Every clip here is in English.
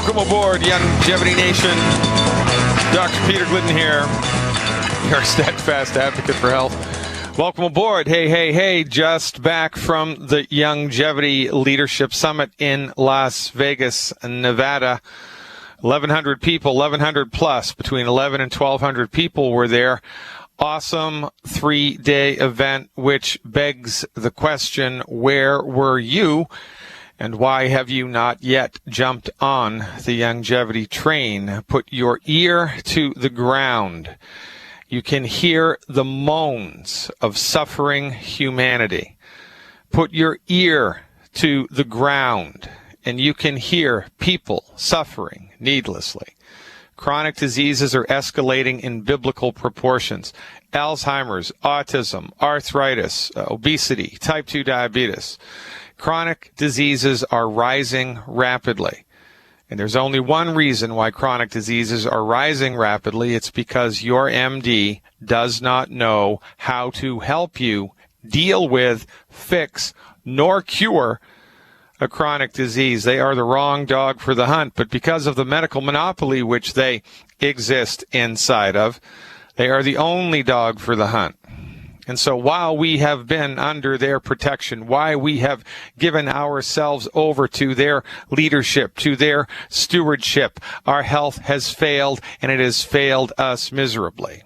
Welcome aboard, Longevity Nation. Dr. Peter Glidden here, your steadfast advocate for health. Welcome aboard. Hey, just back from the Longevity Leadership Summit in Las Vegas, Nevada. 1,100 people, 1,100 plus, between 11 and 1,200 people were there. Awesome 3-day event, which begs the question, where were you? And why have you not yet jumped on the longevity train? Put your ear to the ground. You can hear the moans of suffering humanity. Put your ear to the ground, and you can hear people suffering needlessly. Chronic diseases are escalating in biblical proportions. Alzheimer's, autism, arthritis, obesity, type 2 diabetes. Chronic diseases are rising rapidly. And there's only one reason why chronic diseases are rising rapidly. It's because your MD does not know how to help you deal with, fix, nor cure a chronic disease. They are the wrong dog for the hunt. But because of the medical monopoly which they exist inside of, they are the only dog for the hunt. And so while we have been under their protection, why we have given ourselves over to their leadership, to their stewardship, our health has failed, and it has failed us miserably.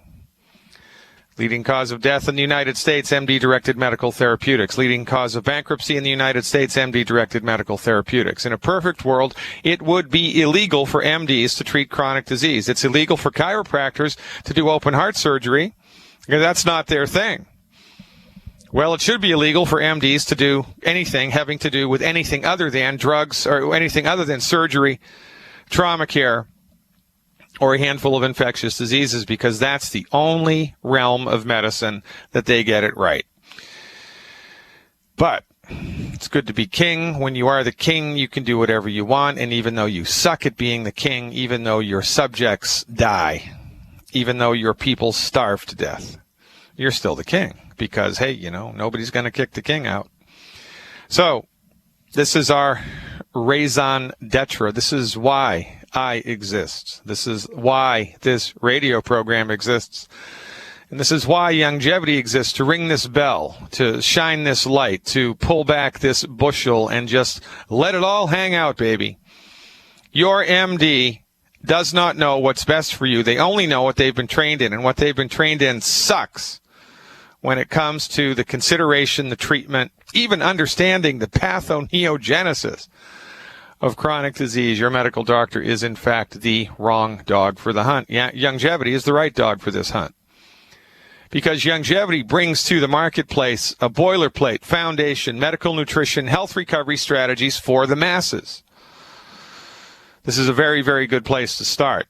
Leading cause of death in the United States, MD-directed medical therapeutics. Leading cause of bankruptcy in the United States, MD-directed medical therapeutics. In a perfect world, it would be illegal for MDs to treat chronic disease. It's illegal for chiropractors to do open heart surgery, because that's not their thing. Well, it should be illegal for MDs to do anything having to do with anything other than drugs or anything other than surgery, trauma care, or a handful of infectious diseases, because that's the only realm of medicine that they get it right. But it's good to be king. When you are the king, you can do whatever you want. And even though you suck at being the king, even though your subjects die, even though your people starve to death, you're still the king. Because, hey, nobody's going to kick the king out. So this is our raison d'etre. This is why I exist. This is why this radio program exists. And this is why longevity exists, to ring this bell, to shine this light, to pull back this bushel and just let it all hang out, baby. Your MD does not know what's best for you. They only know what they've been trained in, and what they've been trained in sucks when it comes to the consideration, the treatment, even understanding the pathoneogenesis of chronic disease. Your medical doctor is, in fact, the wrong dog for the hunt. Yeah, longevity is the right dog for this hunt. Because longevity brings to the marketplace a boilerplate foundation, medical nutrition, health recovery strategies for the masses. This is a very, very good place to start.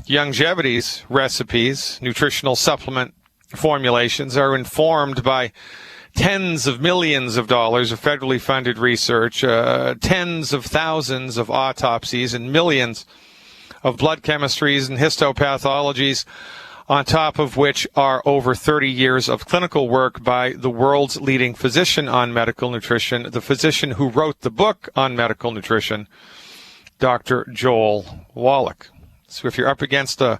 Longevity's recipes, nutritional supplement formulations, are informed by tens of millions of dollars of federally funded research, tens of thousands of autopsies, and millions of blood chemistries and histopathologies, on top of which are over 30 years of clinical work by the world's leading physician on medical nutrition, the physician who wrote the book on medical nutrition, Dr. Joel Wallach. So if you're up against a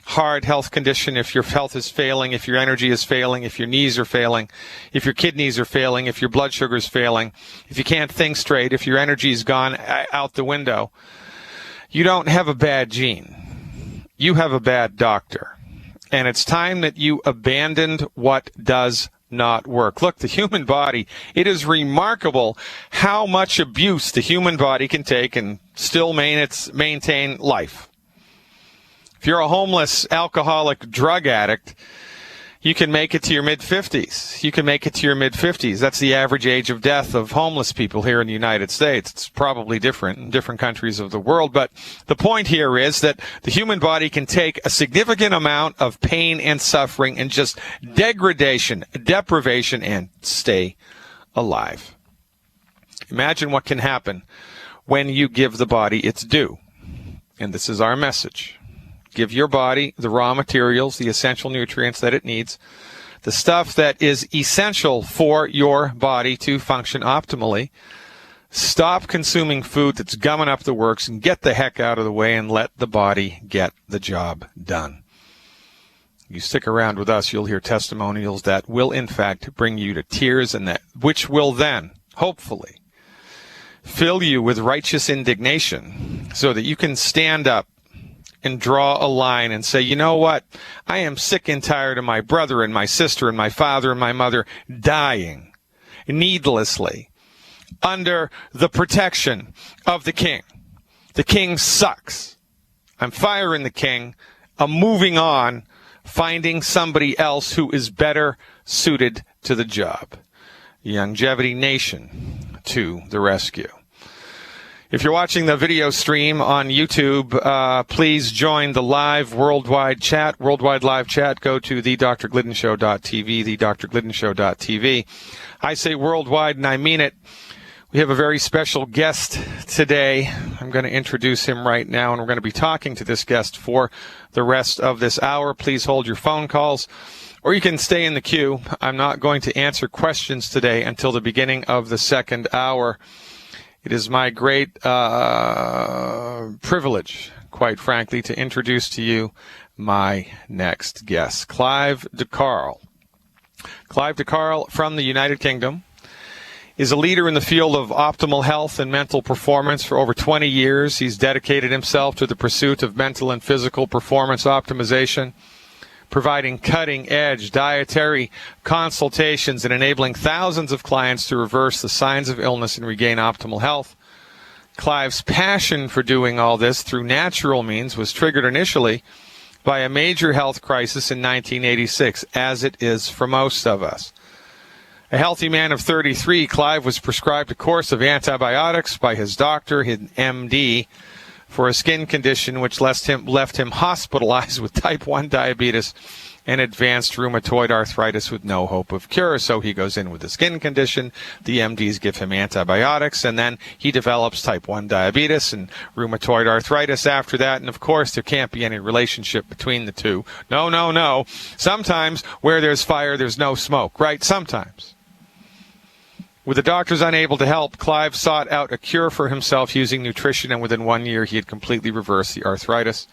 hard health condition, if your health is failing, if your energy is failing, if your knees are failing, if your kidneys are failing, if your blood sugar is failing, if you can't think straight, if your energy is gone out the window, you don't have a bad gene. You have a bad doctor. And it's time that you abandoned what does not work. Look, the human body, it is remarkable how much abuse the human body can take and still maintain life. If you're a homeless, alcoholic, drug addict, you can make it to your mid-50s. You can make it to your mid-50s. That's the average age of death of homeless people here in the United States. It's probably different in different countries of the world. But the point here is that the human body can take a significant amount of pain and suffering and just degradation, deprivation, and stay alive. Imagine what can happen when you give the body its due. And this is our message. Give your body the raw materials, the essential nutrients that it needs, the stuff that is essential for your body to function optimally, Stop consuming food that's gumming up the works and get the heck out of the way and let the body get the job done. You stick around with us, you'll hear testimonials that will, in fact, bring you to tears, and that which will then, hopefully, fill you with righteous indignation so that you can stand up and draw a line and say, you know what? I am sick and tired of my brother and my sister and my father and my mother dying needlessly under the protection of the king. The king sucks. I'm firing the king. I'm moving on, finding somebody else who is better suited to the job. Youngevity Nation to the rescue. If you're watching the video stream on YouTube, please join the live worldwide chat, worldwide live chat. Go to thedrgliddenshow.tv, thedrgliddenshow.tv. I say worldwide, and I mean it. We have a very special guest today. I'm going to introduce him right now, and we're going to be talking to this guest for the rest of this hour. Please hold your phone calls, or you can stay in the queue. I'm not going to answer questions today until the beginning of the second hour. It is my great privilege, quite frankly, to introduce to you my next guest, Clive DeCarle. Clive DeCarle from the United Kingdom is a leader in the field of optimal health and mental performance for over 20 years. He's dedicated himself to the pursuit of mental and physical performance optimization, providing cutting-edge dietary consultations and enabling thousands of clients to reverse the signs of illness and regain optimal health. Clive's passion for doing all this through natural means was triggered initially by a major health crisis in 1986, as it is for most of us. A healthy man of 33, Clive was prescribed a course of antibiotics by his doctor, his MD, for a skin condition which left him hospitalized with type 1 diabetes and advanced rheumatoid arthritis with no hope of cure. So he goes in with the skin condition, the MDs give him antibiotics, and then he develops type 1 diabetes and rheumatoid arthritis after that. And of course, there can't be any relationship between the two. No. Sometimes where there's fire, there's no smoke, right? Sometimes. With the doctors unable to help, Clive sought out a cure for himself using nutrition, and within 1 year he had completely reversed the arthritis.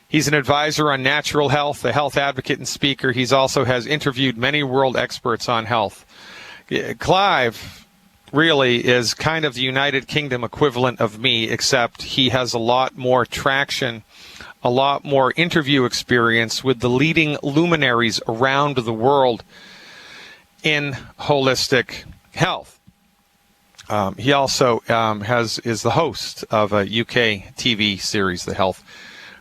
He's an advisor on natural health, a health advocate and speaker. He also has interviewed many world experts on health. Clive really is kind of the United Kingdom equivalent of me, except he has a lot more traction, a lot more interview experience with the leading luminaries around the world in holistic health. He also is the host of a UK TV series, The Health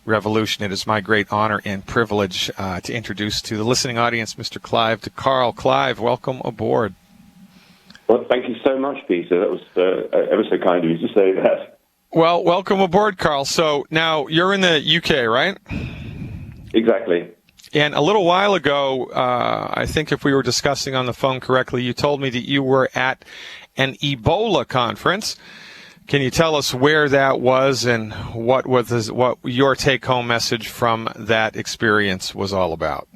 Revolution. It is my great honor and privilege to introduce to the listening audience Mr. Clive DeCarle. Clive, welcome aboard. Well, thank you so much, Peter. That was ever so kind of you to say that. Well, welcome aboard, Carl. So now you're in the UK, right? Exactly. And a little while ago, I think if we were discussing on the phone correctly, you told me that you were at an Ebola conference. Can you tell us where that was and what your take-home message from that experience was all about?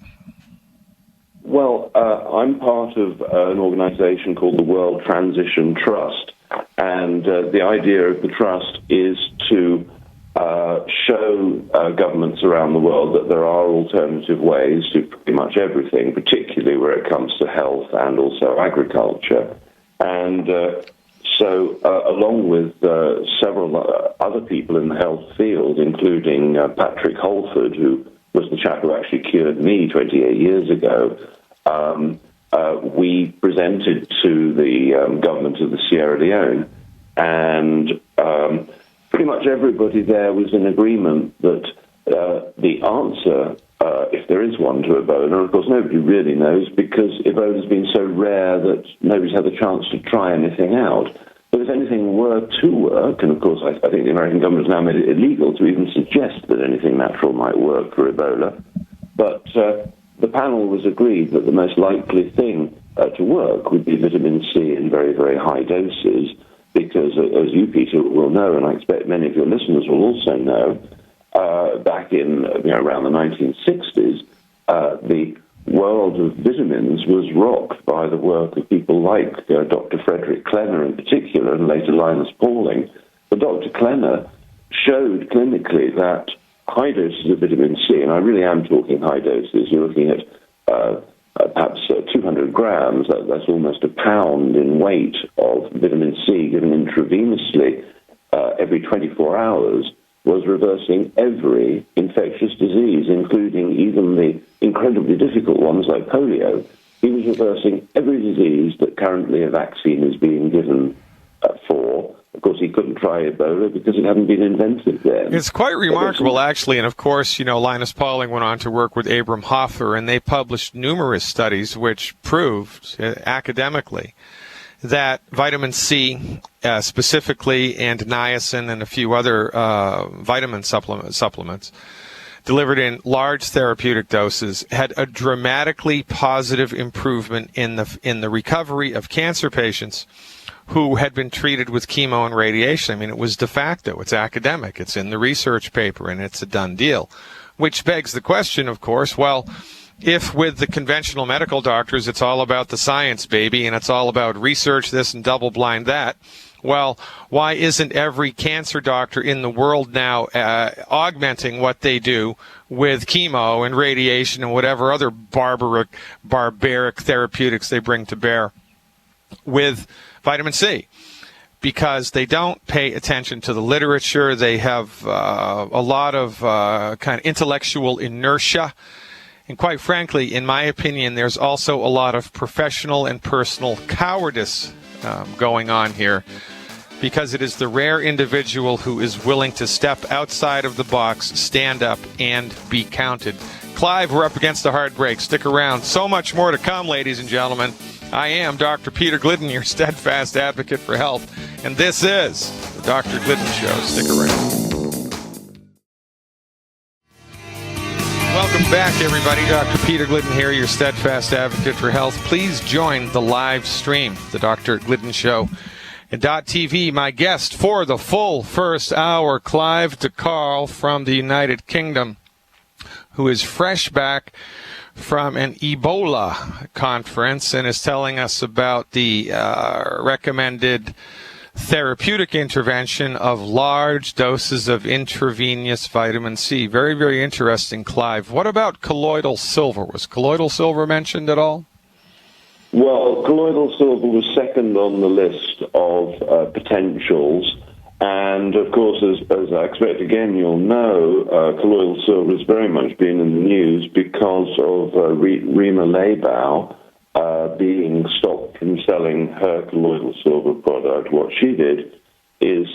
Well, I'm part of an organization called the World Transition Trust, and the idea of the trust is to show governments around the world that there are alternative ways to pretty much everything, particularly where it comes to health and also agriculture. And so along with several other people in the health field, including Patrick Holford, who was the chap who actually cured me 28 years ago, we presented to the government of the Sierra Leone, and pretty much everybody there was in agreement that the answer, if there is one, to Ebola, of course nobody really knows because Ebola has been so rare that nobody's had the chance to try anything out. But if anything were to work, and of course I think the American government has now made it illegal to even suggest that anything natural might work for Ebola, but the panel was agreed that the most likely thing to work would be vitamin C in very, very high doses, because as you, Peter, will know, and I expect many of your listeners will also know, back in around the 1960s, the world of vitamins was rocked by the work of people like Dr. Frederick Klenner in particular, and later Linus Pauling. But Dr. Klenner showed clinically that high doses of vitamin C, and I really am talking high doses, you're looking at perhaps 200 grams, that's almost a pound in weight of vitamin C given intravenously every 24 hours, was reversing every infectious disease, including even the incredibly difficult ones like polio. He was reversing every disease that currently a vaccine is being given for. Of course, he couldn't try Ebola because it hadn't been invented then. It's quite remarkable, actually. And, of course, Linus Pauling went on to work with Abram Hoffer, and they published numerous studies which proved academically that vitamin C specifically, and niacin and a few other vitamin supplements delivered in large therapeutic doses had a dramatically positive improvement in the recovery of cancer patients who had been treated with chemo and radiation. I mean, it was de facto. It's academic. It's in the research paper, and it's a done deal. Which begs the question, of course, well, if with the conventional medical doctors it's all about the science, baby, and it's all about research this and double-blind that, well, why isn't every cancer doctor in the world now augmenting what they do with chemo and radiation and whatever other barbaric therapeutics they bring to bear with vitamin C? Because they don't pay attention to the literature. They have a lot of kind of intellectual inertia. And quite frankly, in my opinion, there's also a lot of professional and personal cowardice going on here, because it is the rare individual who is willing to step outside of the box, stand up, and be counted. Clive, we're up against the hard break. Stick around. So much more to come, ladies and gentlemen. I am Dr. Peter Glidden, your steadfast advocate for health, and this is the Dr. Glidden Show. Stick around. Welcome back, everybody. Dr. Peter Glidden here, your steadfast advocate for health. Please join the live stream, the Dr. Glidden Show. And .tv, my guest for the full first hour, Clive DeCarl from the United Kingdom, who is fresh back from an Ebola conference and is telling us about the recommended therapeutic intervention of large doses of intravenous vitamin C. Very, very interesting, Clive. What about colloidal silver? Was colloidal silver mentioned at all? Well, colloidal silver was second on the list of potentials. And, of course, as I expect, again, you'll know, colloidal silver has very much been in the news because of Rima Leibau being stopped from selling her colloidal silver product. What she did is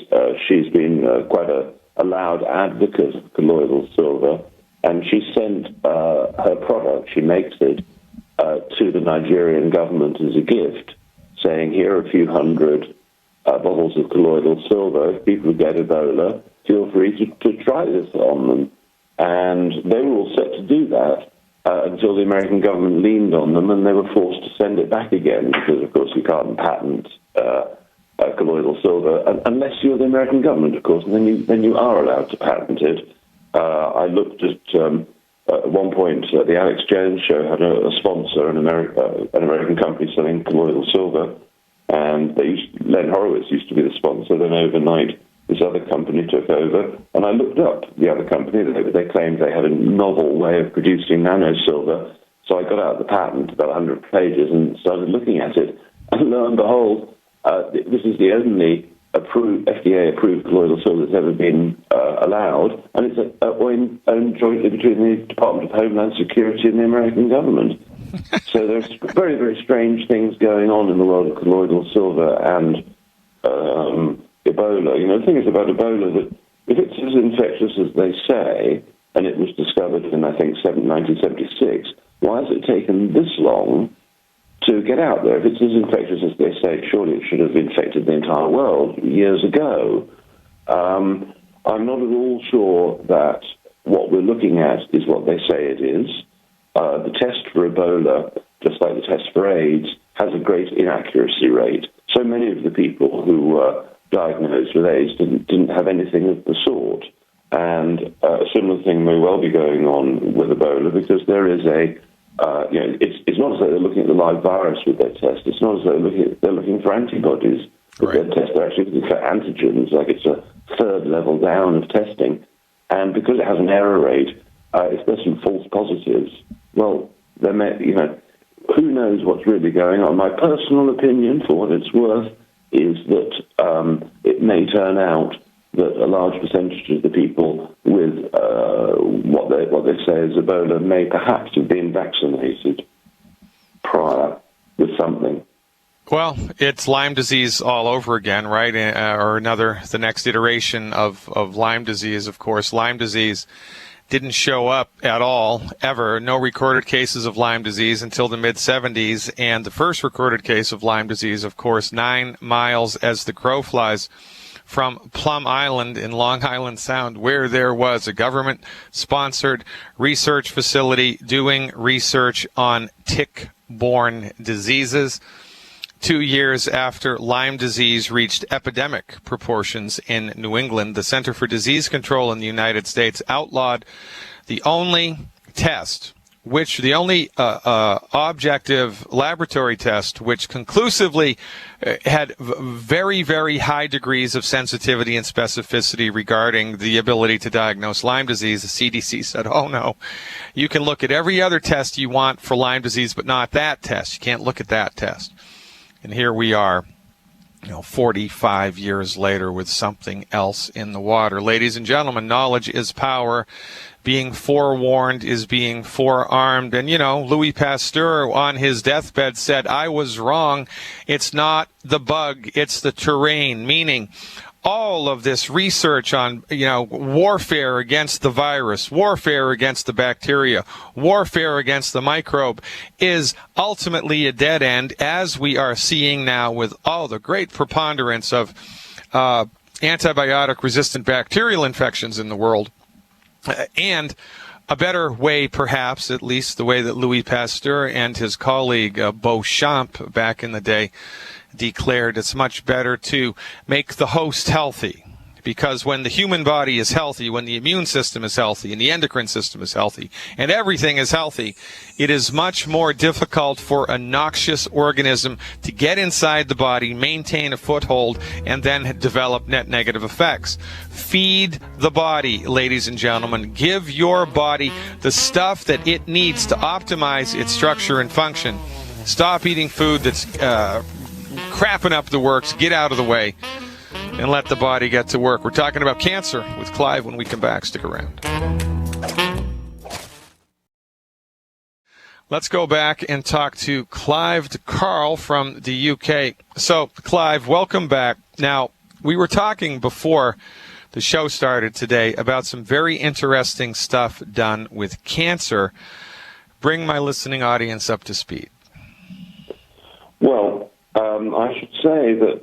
she's been quite a loud advocate of colloidal silver, and she sent her product, she makes it, to the Nigerian government as a gift, saying, here are a few hundred bottles of colloidal silver. If people get Ebola, feel free to try this on them. And they were all set to do that until the American government leaned on them, and they were forced to send it back again because, of course, you can't patent colloidal silver unless you're the American government, of course, and then you are allowed to patent it. I looked at one point, the Alex Jones show had a sponsor, an American company selling colloidal silver, and Len Horowitz used to be the sponsor. Then overnight, this other company took over, and I looked up the other company. They claimed they had a novel way of producing nanosilver, so I got out the patent, about 100 pages, and started looking at it. And lo and behold, this is the only FDA-approved colloidal silver that's ever been allowed, and it's owned jointly between the Department of Homeland Security and the American government. So there's very, very strange things going on in the world of colloidal silver and Ebola. You know, the thing is about Ebola that if it's as infectious as they say, and it was discovered in, I think, 1976, why has it taken this long to get out there? If it's as infectious as they say, surely it should have infected the entire world years ago. I'm not at all sure that what we're looking at is what they say it is. The test for Ebola, just like the test for AIDS, has a great inaccuracy rate. So many of the people who were diagnosed with AIDS didn't have anything of the sort. And a similar thing may well be going on with Ebola because there is a it's not as though they're looking at the live virus with their test. It's not as though they're looking for antibodies with their test. They're actually looking for antigens. Like, it's a third level down of testing. And because it has an error rate, if there's some false positives, well, there may, who knows what's really going on. My personal opinion, for what it's worth, is that it may turn out that a large percentage of the people with what they say is Ebola may perhaps have been vaccinated prior with something. Well, it's Lyme disease all over again, right? The next iteration of Lyme disease, of course. Lyme disease didn't show up at all, ever. No recorded cases of Lyme disease until the mid-'70s. And the first recorded case of Lyme disease, of course, 9 miles as the crow flies from Plum Island in Long Island Sound, where there was a government-sponsored research facility doing research on tick-borne diseases. 2 years after Lyme disease reached epidemic proportions in New England, the Center for Disease Control in the United States outlawed the only objective laboratory test which conclusively had very, very high degrees of sensitivity and specificity regarding the ability to diagnose Lyme disease. The CDC said, oh no, you can look at every other test you want for Lyme disease, but not that test. You can't look at that test. And here we are, 45 years later with something else in the water. Ladies and gentlemen, knowledge is power. Being forewarned is being forearmed. And, Louis Pasteur on his deathbed said, I was wrong. It's not the bug, it's the terrain, meaning all of this research on, warfare against the virus, warfare against the bacteria, warfare against the microbe is ultimately a dead end, as we are seeing now with all the great preponderance of antibiotic-resistant bacterial infections in the world. And a better way, perhaps, at least the way that Louis Pasteur and his colleague Beauchamp back in the day declared, it's much better to make the host healthy. Because when the human body is healthy, when the immune system is healthy, and the endocrine system is healthy, and everything is healthy, it is much more difficult for a noxious organism to get inside the body, maintain a foothold, and then develop net negative effects. Feed the body, ladies and gentlemen. Give your body the stuff that it needs to optimize its structure and function. Stop eating food that's crapping up the works. Get out of the way and let the body get to work. We're talking about cancer with Clive when we come back. Stick around. Let's go back and talk to Clive DeCarl from the UK. So, Clive, welcome back. Now, we were talking before the show started today about some very interesting stuff done with cancer. Bring my listening audience up to speed. Well, I should say that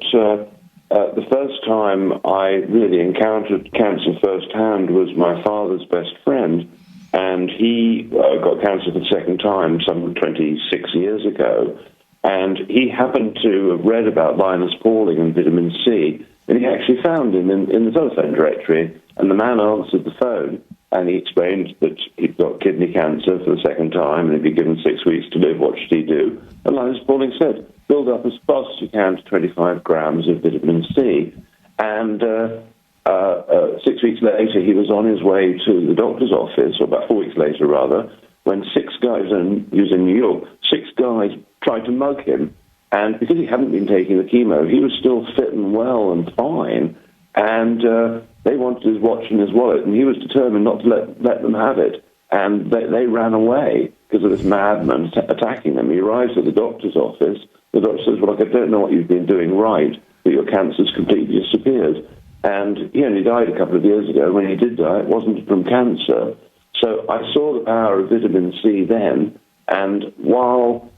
the first time I really encountered cancer firsthand was my father's best friend, and he got cancer for the second time some 26 years ago, and he happened to have read about Linus Pauling and vitamin C, and he actually found him in the telephone directory, and the man answered the phone, and he explained that he'd got kidney cancer for the second time, and he'd be given 6 weeks to live. What should he do? And Linus Pauling said, build up as fast as you can to 25 grams of vitamin C. And 6 weeks later, he was on his way to the doctor's office, or about 4 weeks later, rather, when 6 guys, and he was in New York, 6 guys tried to mug him. And because he hadn't been taking the chemo, he was still fit and well and fine. And they wanted his watch and his wallet, and he was determined not to let them have it. And they ran away because of this madman attacking them. He arrives at the doctor's office. The doctor says, well, I don't know what you've been doing right, but your cancer's completely disappeared. And he only died a couple of years ago. When he did die, it wasn't from cancer. So I saw the power of vitamin C then, and while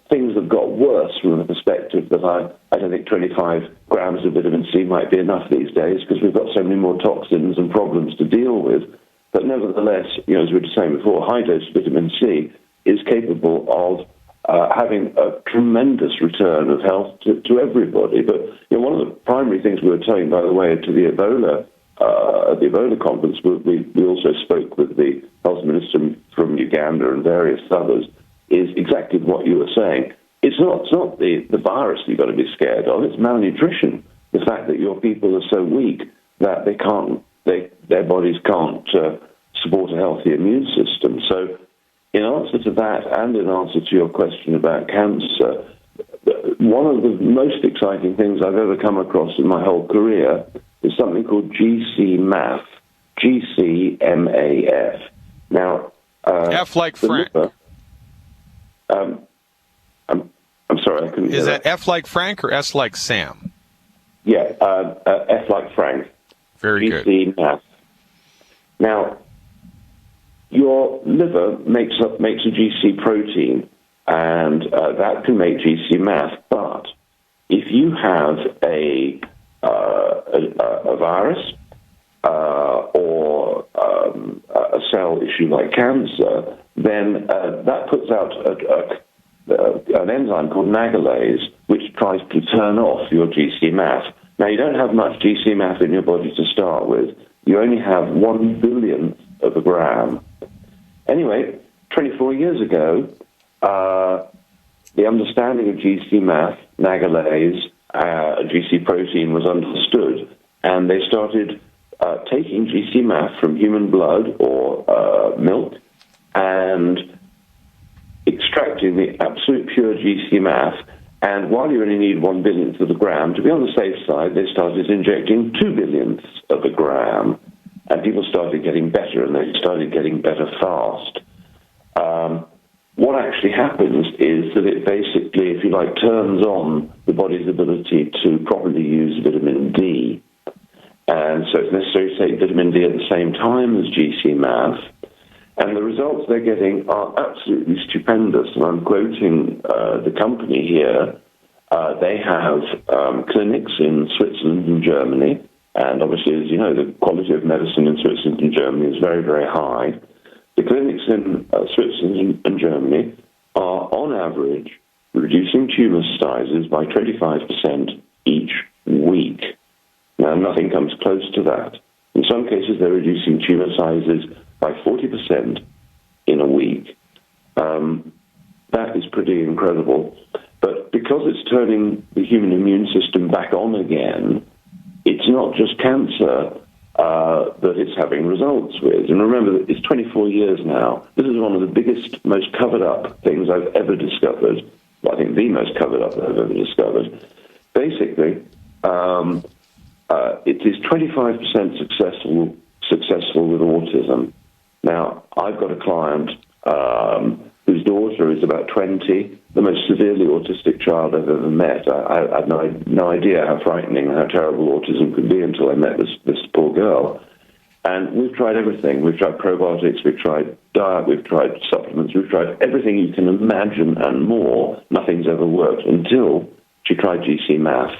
things have got worse from the perspective that I don't think 25 grams of vitamin C might be enough these days because we've got so many more toxins and problems to deal with. But nevertheless, as we were saying before, high-dose vitamin C is capable of having a tremendous return of health to everybody. But one of the primary things we were telling, by the way, to the Ebola at the Ebola conference, we also spoke with the health minister from Uganda and various others, is exactly what you were saying. It's not the virus you've got to be scared of, it's malnutrition. The fact that your people are so weak that their bodies can't support a healthy immune system. So in answer to that, and in answer to your question about cancer, one of the most exciting things I've ever come across in my whole career is something called GCMAF, GCMAF. Now, F like Frank. I'm sorry, I couldn't hear Is that F like Frank or S like Sam? Yeah, F like Frank. Very good. GCMAF. Now, your liver makes a GC protein, and that can make GCMAF. But if you have a virus or a cell issue like cancer, then that puts out an enzyme called nagalase, which tries to turn off your GCMAF. Now, you don't have much GCMAF in your body to start with. You only have 1 billionth of a gram. Anyway, 24 years ago, the understanding of GCMAF, nagalase, GC protein was understood, and they started taking GCMAF from human blood or milk and extracting the absolute pure GCMAF. And while you only need 1 billionth of a gram, to be on the safe side, they started injecting 2 billionths of a gram. And people started getting better, and they started getting better fast. What actually happens is that it basically, if you like, turns on the body's ability to properly use vitamin D. And so it's necessary to take vitamin D at the same time as GCMAF. And the results they're getting are absolutely stupendous. And I'm quoting the company here. They have clinics in Switzerland and Germany. And obviously, as you know, the quality of medicine in Switzerland and Germany is very, very high. The clinics in Switzerland and Germany are, on average, reducing tumor sizes by 25% each week. Now, nothing comes close to that. In some cases, they're reducing tumor sizes by 40% in a week. That is pretty incredible. But because it's turning the human immune system back on again, it's not just cancer that it's having results with. And remember that it's 24 years now. This is one of the biggest, most covered up things I've ever discovered. Well, I think the most covered up that I've ever discovered. Basically, it is 25% successful with autism. Now, I've got a client whose daughter is about 20, the most severely autistic child I've ever met. I had no idea how frightening and how terrible autism could be until I met this poor girl. And we've tried everything. We've tried probiotics, we've tried diet, we've tried supplements, we've tried everything you can imagine and more. Nothing's ever worked until she tried GCMAF.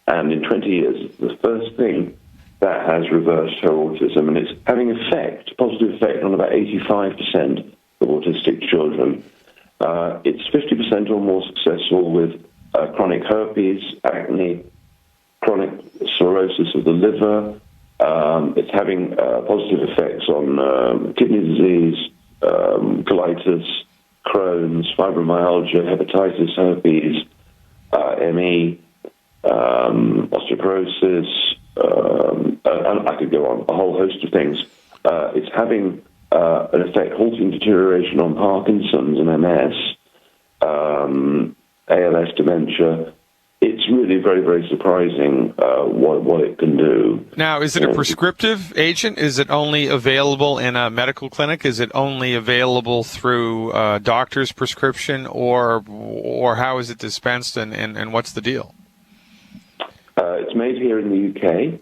And in 20 years, the first thing that has reversed her autism, and it's having positive effect on about 85% of autistic children. It's 50% or more successful with chronic herpes, acne, chronic cirrhosis of the liver. It's having positive effects on kidney disease, colitis, Crohn's, fibromyalgia, hepatitis, herpes, ME, osteoporosis, and I could go on, a whole host of things. It's having an effect halting deterioration on Parkinson's and MS, ALS, dementia. It's really very, very surprising what it can do. Now, is it a prescriptive agent? Is it only available in a medical clinic? Is it only available through a doctor's prescription, or how is it dispensed, and what's the deal? It's made here in the UK.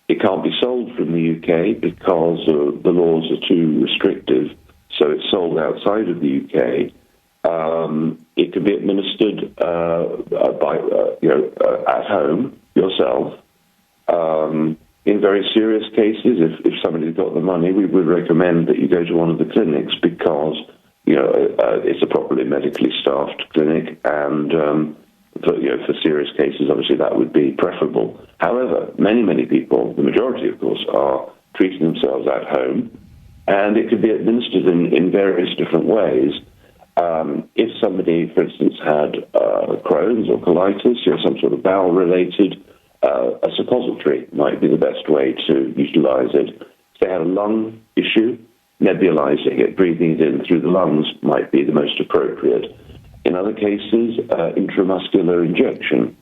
It can't be sold from the UK because the laws are too restrictive, so it's sold outside of the UK. It can be administered at home yourself. In very serious cases, if somebody's got the money, we would recommend that you go to one of the clinics because it's a properly medically staffed clinic, and for serious cases, obviously that would be preferable. However, many people, the majority, of course, are treating themselves at home, and it could be administered in various different ways. If somebody, for instance, had Crohn's or colitis, some sort of bowel-related, a suppository might be the best way to utilize it. If they had a lung issue, nebulizing it, breathing it in through the lungs might be the most appropriate. In other cases, intramuscular injection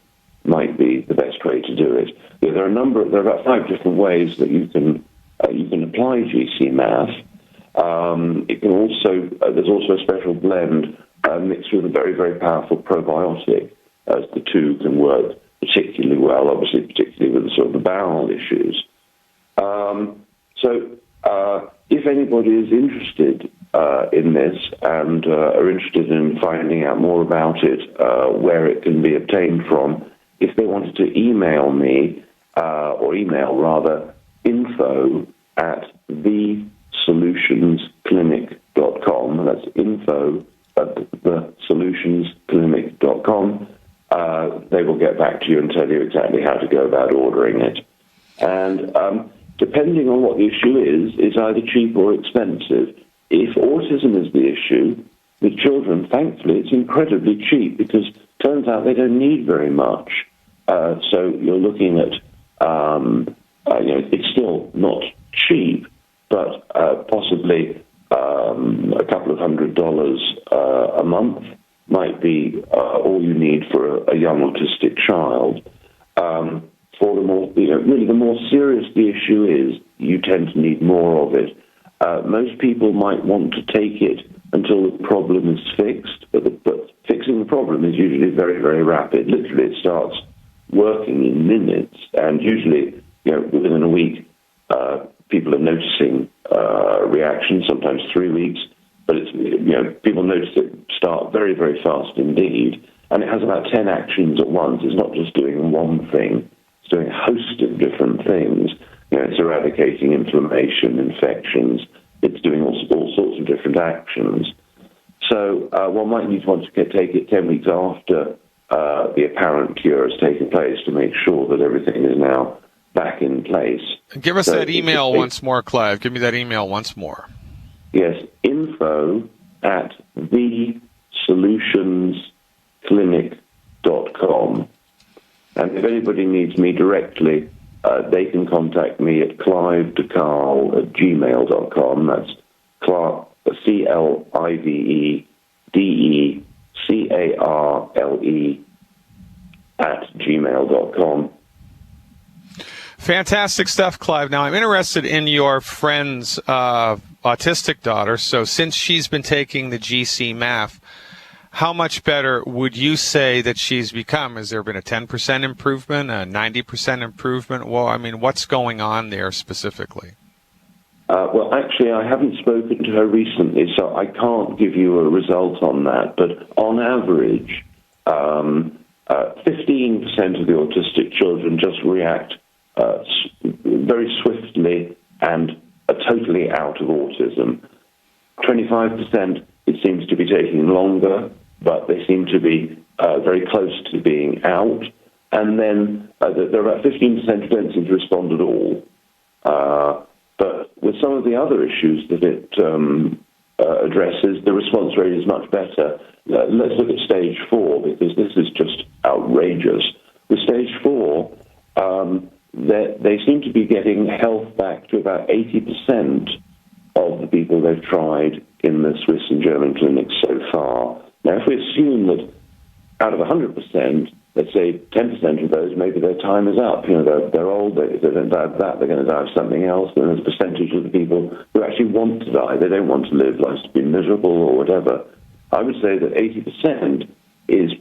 might be the best way to do it. There are about 5 different ways that you can apply GC-MAF. It can also there's also a special blend mixed with a very, very powerful probiotic, as the two can work particularly well, obviously particularly with the sort of the bowel issues. If anybody is interested in this and are interested in finding out more about it, where it can be obtained from, if they wanted to email me, or email rather, info@thesolutionsclinic.com. That's info@thesolutionsclinic.com. They will get back to you and tell you exactly how to go about ordering it. And depending on what the issue is, it's either cheap or expensive. If autism is the issue, with children, thankfully, it's incredibly cheap because it turns out they don't need very much. So you're looking at, it's still not cheap, but possibly a couple of $100 a month might be all you need for a young autistic child. For the more, really the more serious the issue is, you tend to need more of it. Most people might want to take it until the problem is fixed, but fixing the problem is usually very, very rapid. Literally, it starts working in minutes, and usually, within a week, people are noticing reactions, sometimes 3 weeks, but it's, people notice it start very, very fast indeed, and it has about 10 actions at once. It's not just doing one thing. It's doing a host of different things. It's eradicating inflammation, infections. It's doing all sorts of different actions. So one might need to take it 10 weeks after the apparent cure has taken place to make sure that everything is now back in place. Give us that email once more, Clive. Give me that email once more. Yes, info@thesolutionsclinic.com. And if anybody needs me directly, they can contact me at clivedeccarl@gmail.com. That's CliveDecarle @gmail.com. Fantastic stuff, Clive. Now, I'm interested in your friend's autistic daughter. So since she's been taking the GC-MAF, how much better would you say that she's become? Has there been a 10% improvement, a 90% improvement? Well, what's going on there specifically? Well, actually, I haven't spoken to her recently, so I can't give you a result on that. But on average, 15% of the autistic children just react very swiftly and are totally out of autism. 25%, it seems to be taking longer, but they seem to be very close to being out. And then there are about 15% who don't seem to respond at all. But with some of the other issues that it addresses, the response rate is much better. Let's look at stage 4, because this is just outrageous. With stage 4, they seem to be getting health back to about 80% of the people they've tried in the Swiss and German clinics so far. Now, if we assume that out of 100%, let's say 10% of those, maybe their time is up. They're old. If they don't die of that, they're going to die of something else. And there's a percentage of the people who actually want to die. They don't want to live, like to be miserable or whatever. I would say that 80% is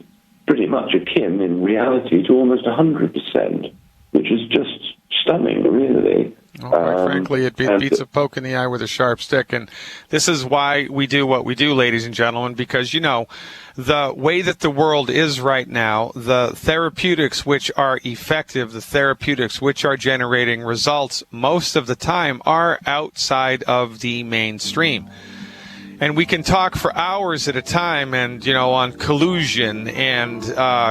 pretty much akin in reality to almost 100%, which is just stunning, really. Well, quite frankly, it beats a poke in the eye with a sharp stick. And this is why we do what we do, ladies and gentlemen, because, the way that the world is right now, the therapeutics which are effective, the therapeutics which are generating results, most of the time are outside of the mainstream. And we can talk for hours at a time and, on collusion and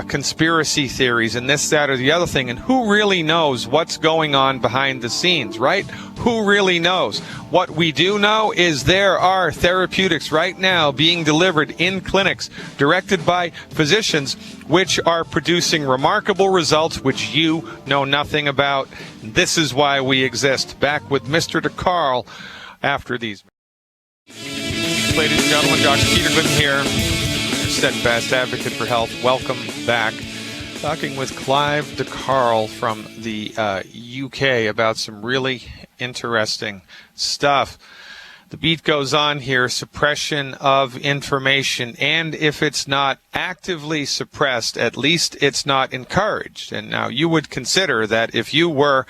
conspiracy theories and this, that, or the other thing. And who really knows what's going on behind the scenes, right? Who really knows? What we do know is there are therapeutics right now being delivered in clinics directed by physicians which are producing remarkable results which you know nothing about. This is why we exist. Back with Mr. DeCarl after these. Ladies and gentlemen, Dr. Peter Glidden here, your steadfast advocate for health. Welcome back. Talking with Clive DeCarl from the UK about some really interesting stuff. The beat goes on here, suppression of information, and if it's not actively suppressed, at least it's not encouraged. And now you would consider that if you were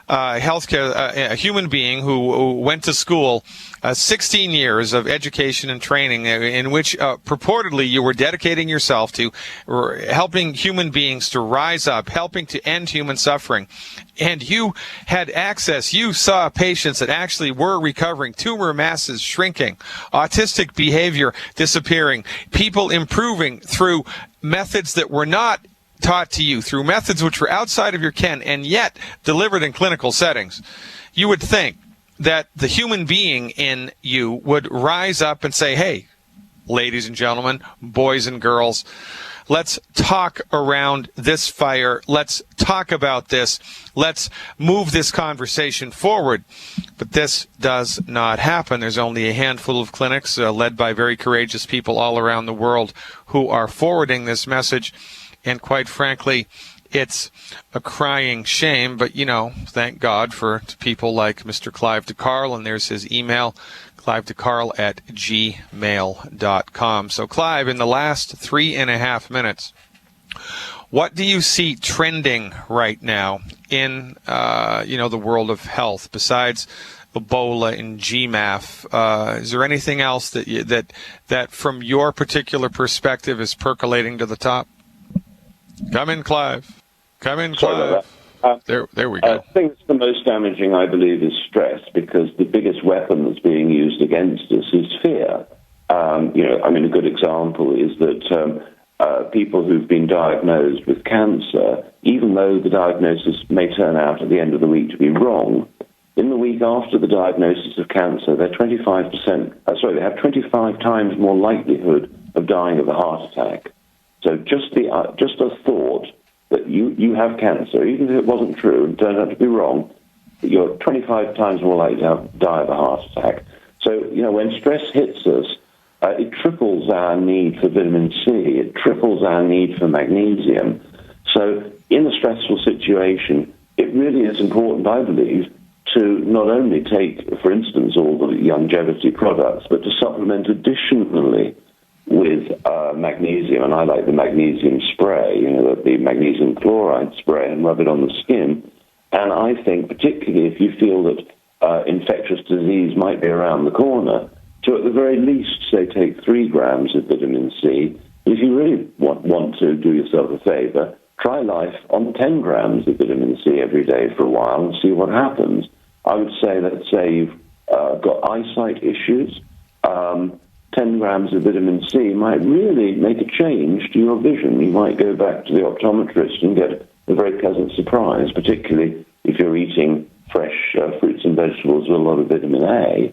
a human being who went to school, 16 years of education and training in which purportedly you were dedicating yourself to helping human beings to rise up, helping to end human suffering, and you had access, you saw patients that actually were recovering, tumor masses shrinking, autistic behavior disappearing, people improving through methods that were not taught to you, through methods which were outside of your ken and yet delivered in clinical settings, you would think that the human being in you would rise up and say, hey, ladies and gentlemen, boys and girls, let's talk around this fire. Let's talk about this. Let's move this conversation forward. But this does not happen. There's only a handful of clinics led by very courageous people all around the world who are forwarding this message. And quite frankly, it's a crying shame, but, thank God for people like Mr. Clive DeCarl, and there's his email, clivedeccarl@gmail.com. So, Clive, in the last 3.5 minutes, what do you see trending right now in, the world of health besides Ebola and GMAF? Is there anything else that from your particular perspective is percolating to the top? Come in, Clive. Come in, Clive. There we go. I think the most damaging, I believe, is stress, because the biggest weapon that's being used against us is fear. A good example is that people who've been diagnosed with cancer, even though the diagnosis may turn out at the end of the week to be wrong, in the week after the diagnosis of cancer, they have 25 times more likelihood of dying of a heart attack. So just a thought that you have cancer, even if it wasn't true and turned out to be wrong, you're 25 times more likely to die of a heart attack. So, when stress hits us, it triples our need for vitamin C. It triples our need for magnesium. So in a stressful situation, it really is important, I believe, to not only take, for instance, all the longevity products, but to supplement additionally with magnesium, and I like the magnesium spray, the magnesium chloride spray, and rub it on the skin. And I think, particularly if you feel that infectious disease might be around the corner, to at the very least, say, take 3 grams of vitamin C. If you really want to do yourself a favor, try life on 10 grams of vitamin C every day for a while and see what happens. I would say, let's say you've got eyesight issues, 10 grams of vitamin C might really make a change to your vision. You might go back to the optometrist and get a very pleasant surprise, particularly if you're eating fresh fruits and vegetables with a lot of vitamin A.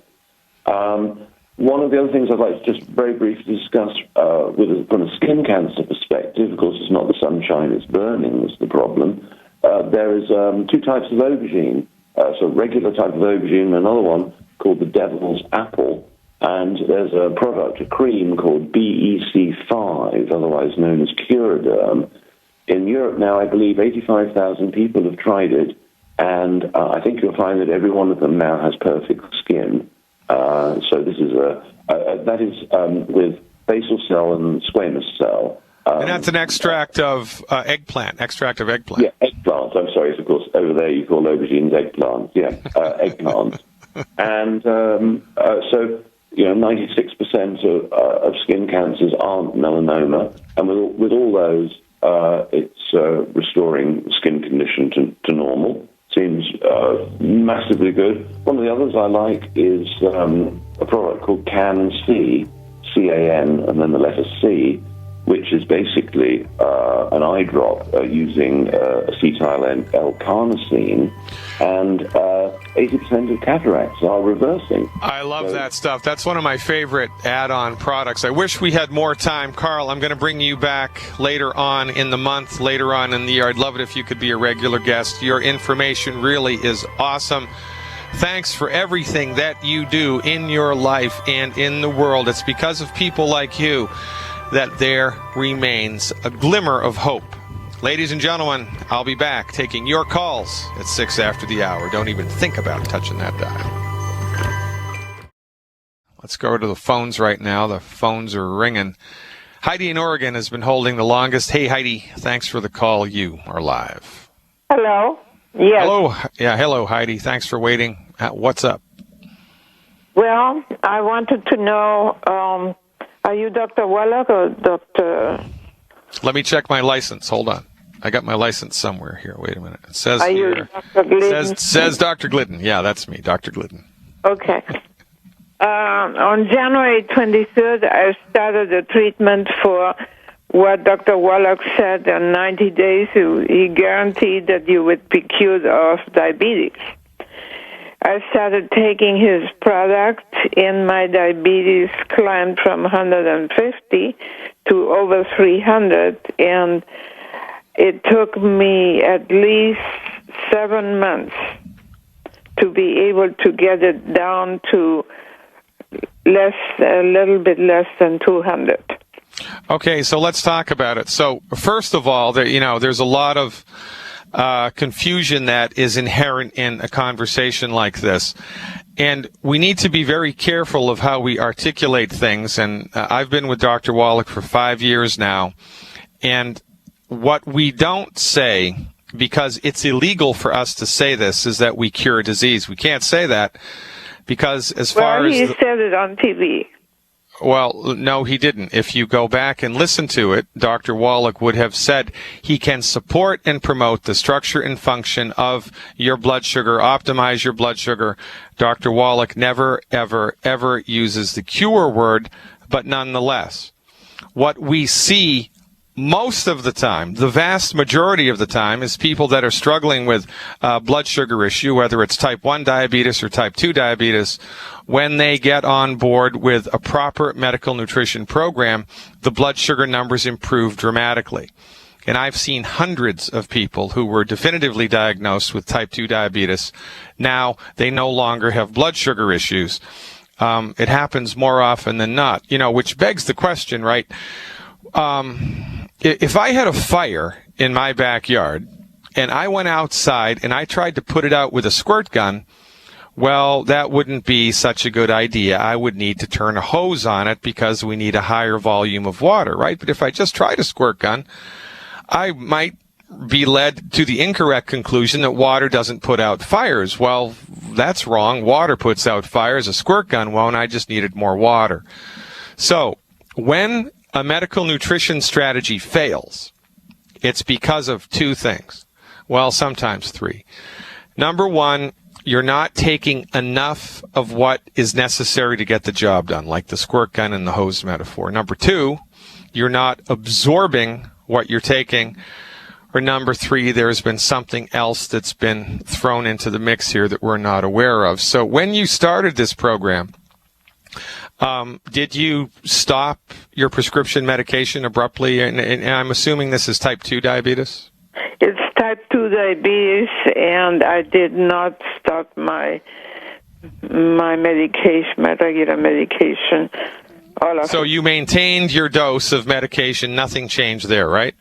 One of the other things I'd like to just very briefly discuss from a skin cancer perspective, of course, it's not the sunshine, it's burning that's the problem. There is 2 types of aubergine, so regular type of aubergine and another one called the devil's apple. And there's a product, a cream called BEC5, otherwise known as Curaderm. In Europe now, I believe 85,000 people have tried it, and I think you'll find that every one of them now has perfect skin. So this is with basal cell and squamous cell. And that's an extract of eggplant. Yeah, eggplant. I'm sorry, of course, over there you call aubergines eggplant. Yeah, eggplant. And so, 96% of skin cancers aren't melanoma, and with all those, it's restoring skin condition to normal. So seems massively good. One of the others I like is a product called Can-C, C-A-N, and then the letter C, which is basically an eye drop using acetyl L-carnosine, and 80% of cataracts are reversing. I love that stuff. That's one of my favorite add-on products. I wish we had more time. Carl, I'm going to bring you back later on in the month, later on in the year. I'd love it if you could be a regular guest. Your information really is awesome. Thanks for everything that you do in your life and in the world. It's because of people like you that there remains a glimmer of hope. Ladies and gentlemen, I'll be back taking your calls at 6 after the hour. Don't even think about touching that dial. Let's go to the phones right now. The phones are ringing. Heidi in Oregon has been holding the longest. Hey, Heidi, thanks for the call. You are live. Hello. Yes. Hello. Yeah, hello, Heidi. Thanks for waiting. What's up? Well, I wanted to know, are you Dr. Wallach or Dr. Let me check my license. Hold on. I got my license somewhere here. Wait a minute. It says Are here. You Dr. Glidden? Says Dr. Glidden. Yeah, that's me, Dr. Glidden. Okay. On January 23rd, I started a treatment for what Dr. Wallach said in 90 days. He guaranteed that you would be cured of diabetes. I started taking his product, and my diabetes climbed from 150 to over 300, and it took me at least 7 months to be able to get it down to a little bit less than 200. Okay, so let's talk about it. So first of all, there's a lot of confusion that is inherent in a conversation like this. And we need to be very careful of how we articulate things. And I've been with Dr. Wallach for 5 years now. And what we don't say, because it's illegal for us to say this, is that we cure disease. We can't say that because as far as... Well, he said it on TV. Well, no, he didn't. If you go back and listen to it, Dr. Wallach would have said he can support and promote the structure and function of your blood sugar, optimize your blood sugar. Dr. Wallach never, ever, ever uses the cure word, but nonetheless, what we see most of the time, the vast majority of the time, is people that are struggling with blood sugar issue, whether it's type 1 diabetes or type 2 diabetes. When they get on board with a proper medical nutrition program, the blood sugar numbers improve dramatically. And I've seen hundreds of people who were definitively diagnosed with type 2 diabetes. Now they no longer have blood sugar issues. It happens more often than not, which begs the question, right? If I had a fire in my backyard and I went outside and I tried to put it out with a squirt gun, well, that wouldn't be such a good idea. I would need to turn a hose on it because we need a higher volume of water, right? But if I just tried a squirt gun, I might be led to the incorrect conclusion that water doesn't put out fires. Well, that's wrong. Water puts out fires. A squirt gun won't. I just needed more water. So when a medical nutrition strategy fails, it's because of two things. Well, sometimes three. Number one, you're not taking enough of what is necessary to get the job done, like the squirt gun and the hose metaphor. Number two, you're not absorbing what you're taking. Or number three, there's been something else that's been thrown into the mix here that we're not aware of. So when you started this program, did you stop your prescription medication abruptly? And I'm assuming this is type 2 diabetes? It's type 2 diabetes, and I did not stop my medication, my regular medication. So you maintained your dose of medication. Nothing changed there, right?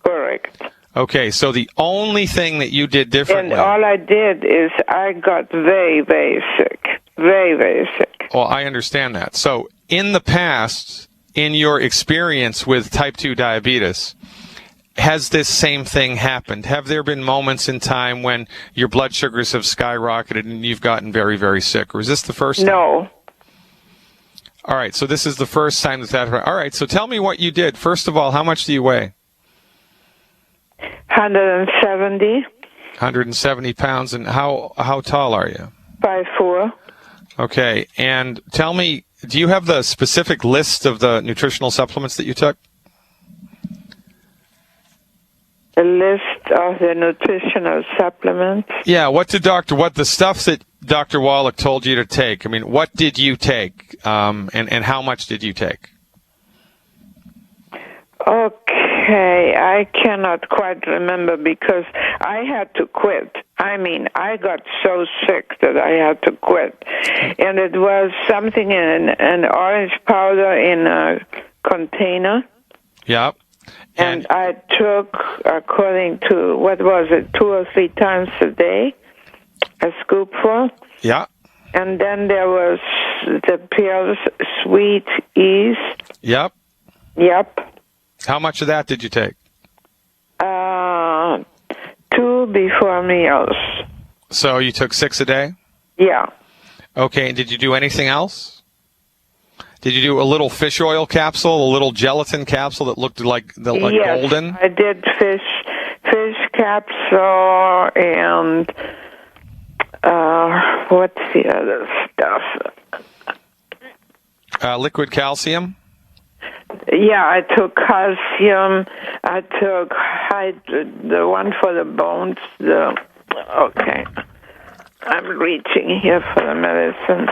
Correct. Okay, so the only thing that you did differently... And all I did is I got very, very sick. Very, very sick. Well, I understand that. So in the past, in your experience with type 2 diabetes, has this same thing happened? Have there been moments in time when your blood sugars have skyrocketed and you've gotten very, very sick? Or is this the first time? No. All right, so this is the first time that happened. All right, so tell me what you did. First of all, how much do you weigh? 170. 170 pounds. And how tall are you? 5'4". Okay. And tell me, do you have the specific list of the nutritional supplements that you took? A list of the nutritional supplements. Yeah. What the stuff that Dr. Wallach told you to take? I mean, what did you take? And how much did you take? Okay, I cannot quite remember because I had to quit. I mean, I got so sick that I had to quit. And it was something in an orange powder in a container. Yep. And I took, according to, 2 or 3 times a day, a scoopful. Yeah. And then there was the pills, Sweet Ease. Yep. Yep. How much of that did you take? 2 before meals. So you took 6 a day? Yeah. Okay, and did you do anything else? Did you do a little fish oil capsule, a little gelatin capsule that looked like yes, golden? I did fish capsule and what's the other stuff? Liquid calcium? Yeah, I took calcium. I took the one for the bones. Okay. I'm reaching here for the medicine.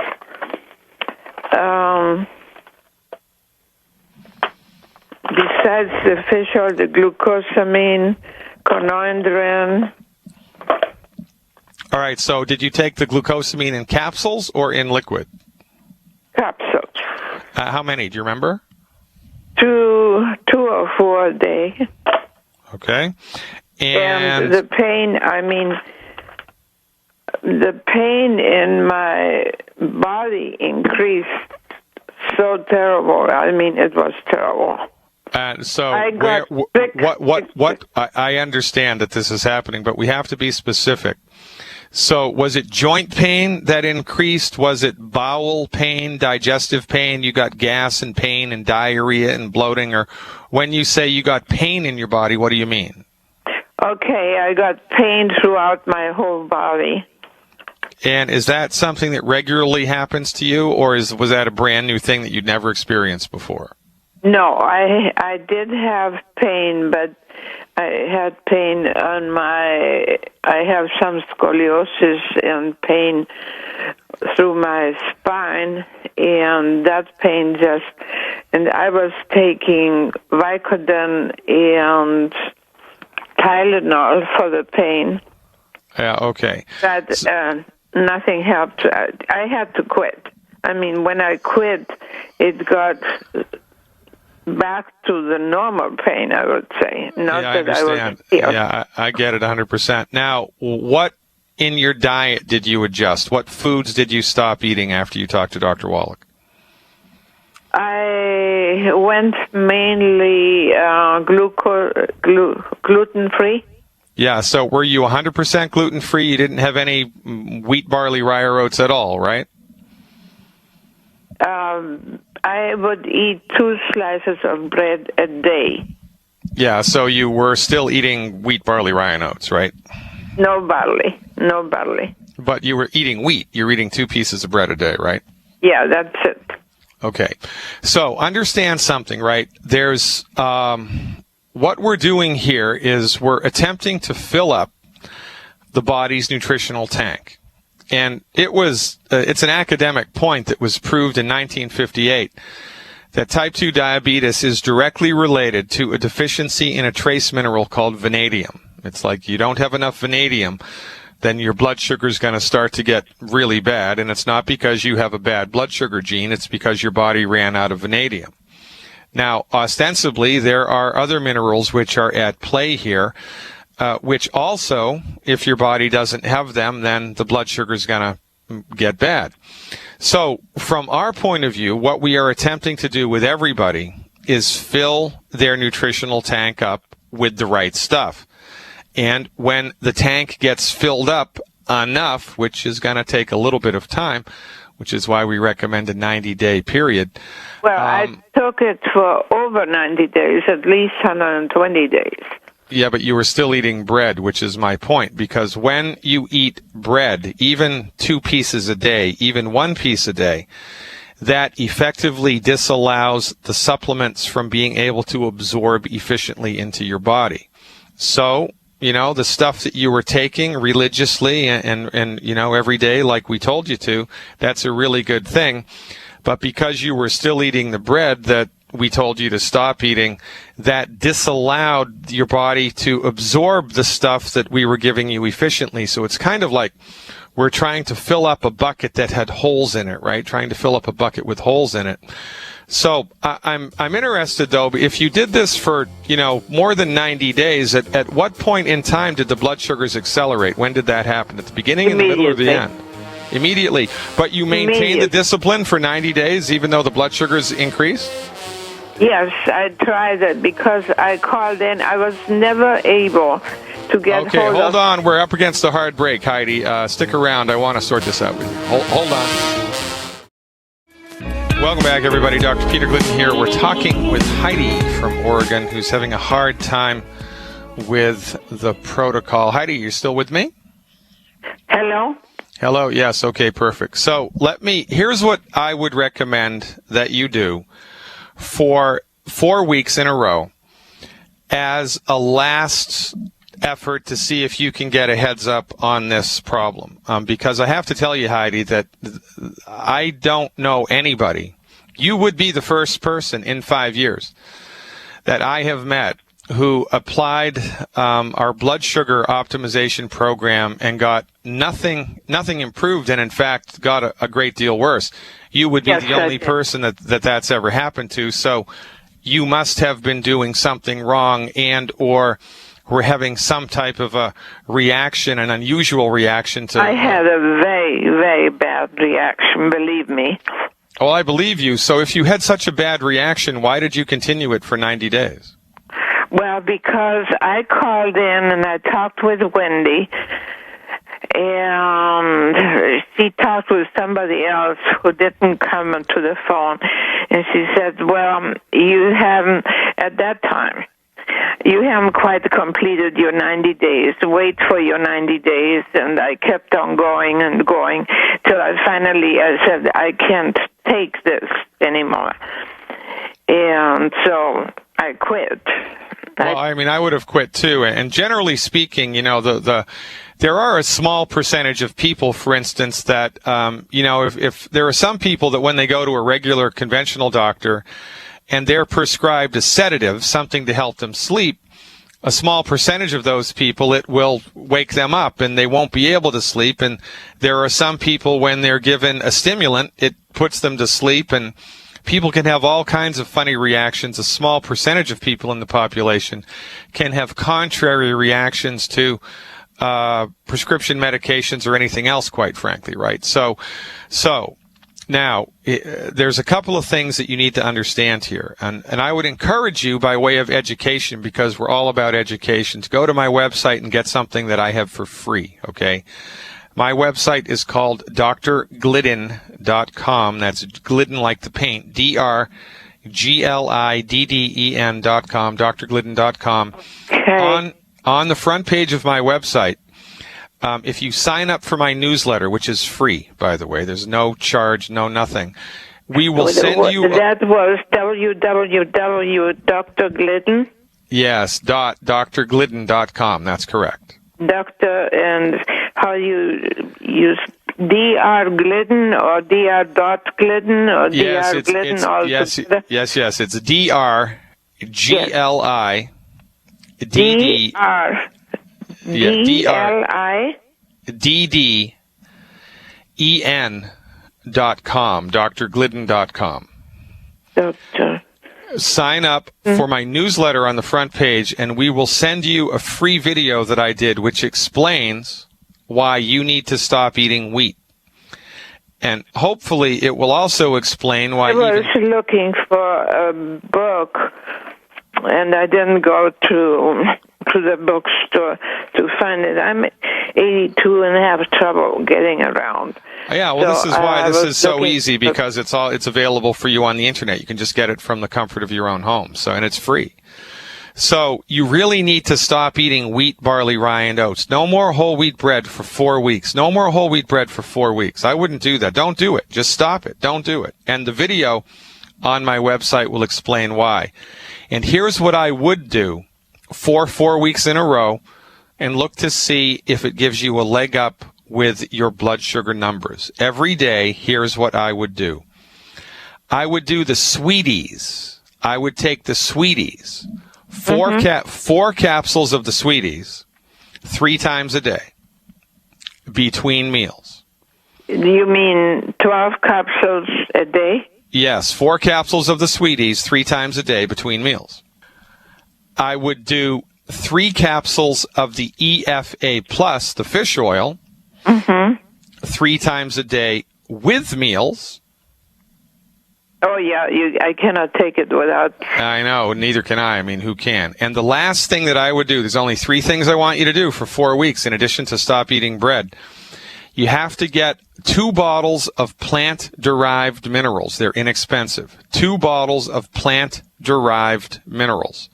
Besides the fish oil, the glucosamine, conodrin. All right, so did you take the glucosamine in capsules or in liquid? Capsules. How many? Do you remember? 2 or 4 a day. Okay. And the pain, the pain in my body increased so terrible. It was terrible. So I got sick. What I understand that this is happening, but we have to be specific. So was it joint pain that increased? Was it bowel pain, digestive pain? You got gas and pain and diarrhea and bloating? Or when you say you got pain in your body, what do you mean? Okay, I got pain throughout my whole body. And is that something that regularly happens to you, or was that a brand new thing that you'd never experienced before? No, I did have pain, but I had pain on I have some scoliosis and pain through my spine, and that pain and I was taking Vicodin and Tylenol for the pain. Yeah, okay. But nothing helped. I had to quit. When I quit, it got back to the normal pain, I would say. Not I that I understand. was healed. Yeah, I get it 100%. Now, what in your diet did you adjust? What foods did you stop eating after you talked to Dr. Wallach? I went mainly gluten-free. Yeah, so were you 100% gluten-free? You didn't have any wheat, barley, rye, or oats at all, right? I would eat 2 slices of bread a day. Yeah, so you were still eating wheat, barley, rye, and oats, right? No barley. But you were eating wheat. You're eating 2 pieces of bread a day, right? Yeah, that's it. Okay. So understand something, right? There's what we're doing here is we're attempting to fill up the body's nutritional tank. And it's an academic point that was proved in 1958 that type 2 diabetes is directly related to a deficiency in a trace mineral called vanadium. It's like you don't have enough vanadium, then your blood sugar is going to start to get really bad. And it's not because you have a bad blood sugar gene. It's because your body ran out of vanadium. Now, ostensibly, there are other minerals which are at play here, which also, if your body doesn't have them, then the blood sugar is going to get bad. So from our point of view, what we are attempting to do with everybody is fill their nutritional tank up with the right stuff. And when the tank gets filled up enough, which is going to take a little bit of time, which is why we recommend a 90-day period. Well, I took it for over 90 days, at least 120 days. Yeah, but you were still eating bread, which is my point, because when you eat bread, even 2 pieces a day, even 1 piece a day, that effectively disallows the supplements from being able to absorb efficiently into your body. So, the stuff that you were taking religiously and every day like we told you to, that's a really good thing. But because you were still eating the bread that we told you to stop eating, that disallowed your body to absorb the stuff that we were giving you efficiently. So it's kind of like we're trying to fill up a bucket that had holes in it, right? Trying to fill up a bucket with holes in it. So I'm interested, though, if you did this for, more than 90 days, at what point in time did the blood sugars accelerate? When did that happen? At the beginning, in the middle, or the end? Immediately. But you maintained the discipline for 90 days, even though the blood sugars increased? Yes, I tried it because I called in. I was never able to get hold hold on. We're up against a hard break, Heidi. Stick around. I want to sort this out with you. Hold on. Welcome back, everybody. Dr. Peter Glidden here. We're talking with Heidi from Oregon, who's having a hard time with the protocol. Heidi, you still with me? Hello? Hello. Yes. Okay, perfect. So here's what I would recommend that you do for 4 weeks in a row as a last effort to see if you can get a heads up on this problem. Because I have to tell you, Heidi, that I don't know anybody. You would be the first person in 5 years that I have met who applied our blood sugar optimization program and got nothing improved, and in fact got a great deal worse. You would be the only person that's ever happened to. So you must have been doing something wrong, and or we're having some type of a reaction, an unusual reaction to... I had a very, very bad reaction, believe me. Oh, I believe you. So if you had such a bad reaction, why did you continue it for 90 days? Well, because I called in and I talked with Wendy, and she talked with somebody else who didn't come to the phone, and she said, well, you haven't, at that time, you haven't quite completed your 90 days. Wait for your 90 days. And I kept on going and going till I said, I can't take this anymore. And so I quit. Well, I would have quit too. And generally speaking, there are a small percentage of people, for instance, that, if there are some people that when they go to a regular conventional doctor and they're prescribed a sedative, something to help them sleep, a small percentage of those people, it will wake them up and they won't be able to sleep. And there are some people, when they're given a stimulant, it puts them to sleep, and people can have all kinds of funny reactions. A small percentage of people in the population can have contrary reactions to prescription medications or anything else, quite frankly, right? So now, there's a couple of things that you need to understand here. And I would encourage you, by way of education, because we're all about education, to go to my website and get something that I have for free, okay? My website is called drglidden.com. That's Glidden like the paint, DRGLIDDEN.com, drglidden.com. Okay. On the front page of my website, if you sign up for my newsletter, which is free, by the way, there's no charge, no nothing, we will send you... That was www.drglidden? Yes, drglidden.com. That's correct. Doctor, and how you use Dr. Glidden or Dr. Glidden or Dr. Glidden? Yes, it's DRGLI. DRGLIDDEN.com, drglidden.com. Doctor. Sign up for my newsletter on the front page, and we will send you a free video that I did, which explains why you need to stop eating wheat. And hopefully it will also explain why... I was looking for a book, and I didn't go to the bookstore to find it. I'm 82 and have trouble getting around. Yeah, well, this is why this is so easy, because it's available for you on the internet. You can just get it from the comfort of your own home. And it's free. So you really need to stop eating wheat, barley, rye, and oats. No more whole wheat bread for 4 weeks. No more whole wheat bread for 4 weeks. I wouldn't do that. Don't do it. Just stop it. Don't do it. And the video on my website will explain why. And here's what I would do for 4 weeks in a row, and look to see if it gives you a leg up with your blood sugar numbers. Every day, here's what I would do. I would do the Sweeties. I would take the Sweeties. Four capsules of the Sweeties 3 times a day between meals. You mean 12 capsules a day? Yes, 4 capsules of the Sweeties 3 times a day between meals. I would do 3 capsules of the EFA Plus, the fish oil, 3 times a day with meals. Oh, yeah, I cannot take it without... I know, neither can I. I mean, who can? And the last thing that I would do, there's only 3 things I want you to do for 4 weeks, in addition to stop eating bread. You have to get 2 bottles of plant-derived minerals. They're inexpensive. 2 bottles of plant-derived minerals.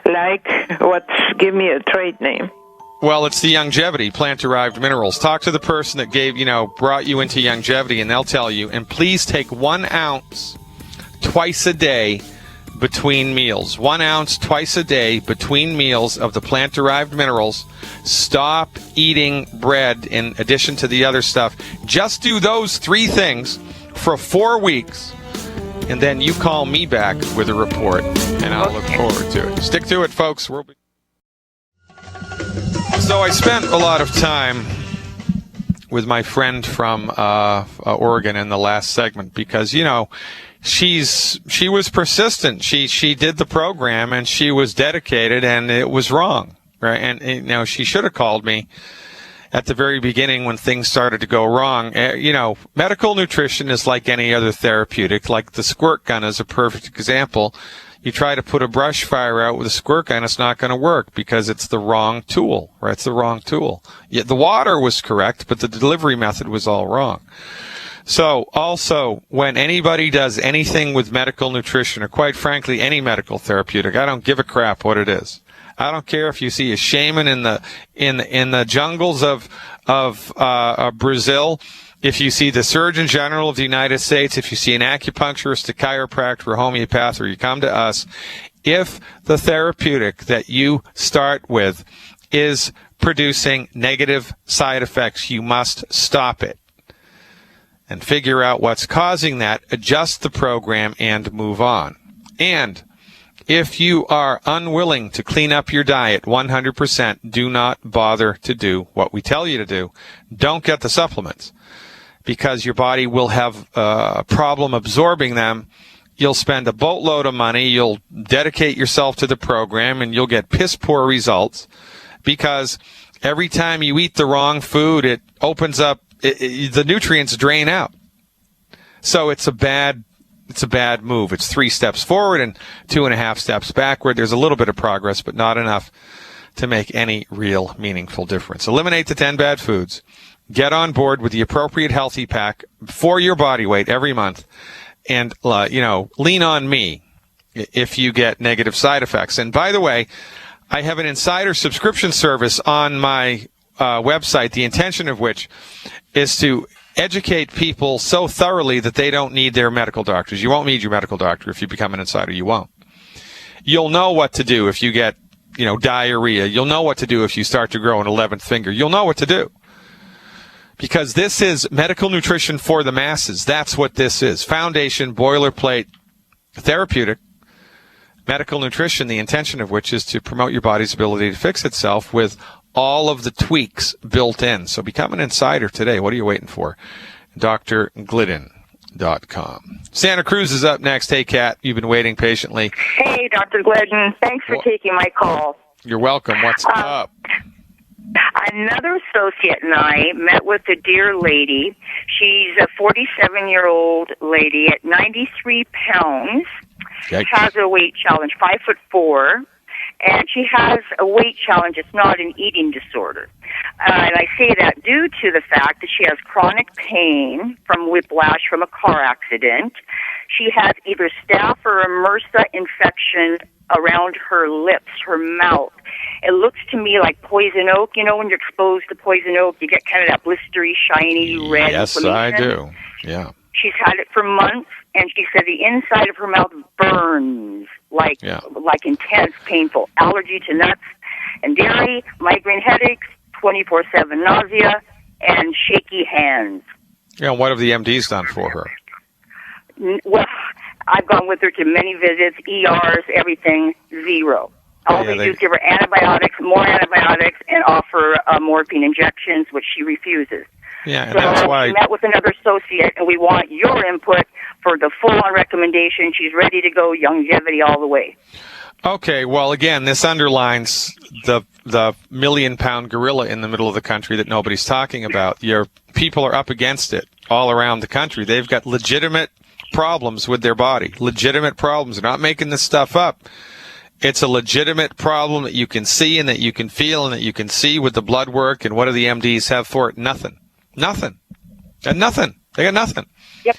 Like, give me a trade name. Well, it's the Youngevity plant-derived minerals. Talk to the person that brought you into Youngevity, and they'll tell you. And please take 1 ounce twice a day between meals. 1 ounce twice a day between meals of the plant-derived minerals. Stop eating bread in addition to the other stuff. Just do those 3 things for 4 weeks, and then you call me back with a report, and I'll look forward to it. Stick to it, folks. So I spent a lot of time with my friend from Oregon in the last segment because, she was persistent. She did the program, and she was dedicated, and it was wrong, right? And, she should have called me at the very beginning when things started to go wrong. Medical nutrition is like any other therapeutic. Like the squirt gun is a perfect example. You try to put a brush fire out with a squirt gun, it's not going to work because it's the wrong tool, right? It's the wrong tool. Yeah, the water was correct, but the delivery method was all wrong. So also, when anybody does anything with medical nutrition, or quite frankly, any medical therapeutic, I don't give a crap what it is. I don't care if you see a shaman in the jungles of Brazil, if you see the Surgeon General of the United States, if you see an acupuncturist, a chiropractor, or homeopath, or you come to us, if the therapeutic that you start with is producing negative side effects, you must stop it and figure out what's causing that, adjust the program, and move on. And if you are unwilling to clean up your diet 100%, do not bother to do what we tell you to do. Don't get the supplements, because your body will have a problem absorbing them. You'll spend a boatload of money. You'll dedicate yourself to the program, and you'll get piss poor results, because every time you eat the wrong food, it opens up, the nutrients drain out. So it's a bad move. It's 3 steps forward and 2.5 steps backward. There's a little bit of progress, but not enough to make any real meaningful difference. Eliminate the 10 bad foods. Get on board with the appropriate healthy pack for your body weight every month, and lean on me if you get negative side effects. And by the way, I have an insider subscription service on my website, the intention of which is to educate people so thoroughly that they don't need their medical doctors. You won't need your medical doctor if you become an insider. You won't. You'll know what to do if you get, diarrhea. You'll know what to do if you start to grow an 11th finger. You'll know what to do. Because this is medical nutrition for the masses. That's what this is. Foundation, boilerplate, therapeutic, medical nutrition, the intention of which is to promote your body's ability to fix itself with all of the tweaks built in. So become an insider today. What are you waiting for? drglidden.com. Santa Cruz is up next. Hey, Kat, you've been waiting patiently. Hey, Dr. Glidden. Thanks for taking my call. You're welcome. What's up? Another associate and I met with a dear lady. She's a 47-year-old lady at 93 pounds. Yikes. Has a weight challenge, 5'4", and she has a weight challenge. It's not an eating disorder. And I say that due to the fact that she has chronic pain from whiplash from a car accident. She has either staph or a MRSA infection around her lips, her mouth. It looks to me like poison oak. You know, when you're exposed to poison oak, you get kind of that blistery, shiny, red Yes, I do. Yeah. She's had it for months, and she said the inside of her mouth burns like intense, painful. Allergy to nuts and dairy, migraine headaches, 24/7 nausea, and shaky hands. Yeah, what have the MDs done for her? Well, I've gone with her to many visits, ERs, everything, zero. All they do is give her antibiotics, more antibiotics, and offer morphine injections, which she refuses. Yeah, and so that's why... we met with another associate, and we want your input for the full-on recommendation. She's ready to go, longevity all the way. Okay, well, again, this underlines the million-pound gorilla in the middle of the country that nobody's talking about. Your people are up against it all around the country. They've got legitimate problems with their body, legitimate problems. They're not making this stuff up. It's a legitimate problem that you can see and that you can feel and that you can see with the blood work. And what do the MDs have for it? Nothing. Nothing. And nothing. They got nothing. Yep.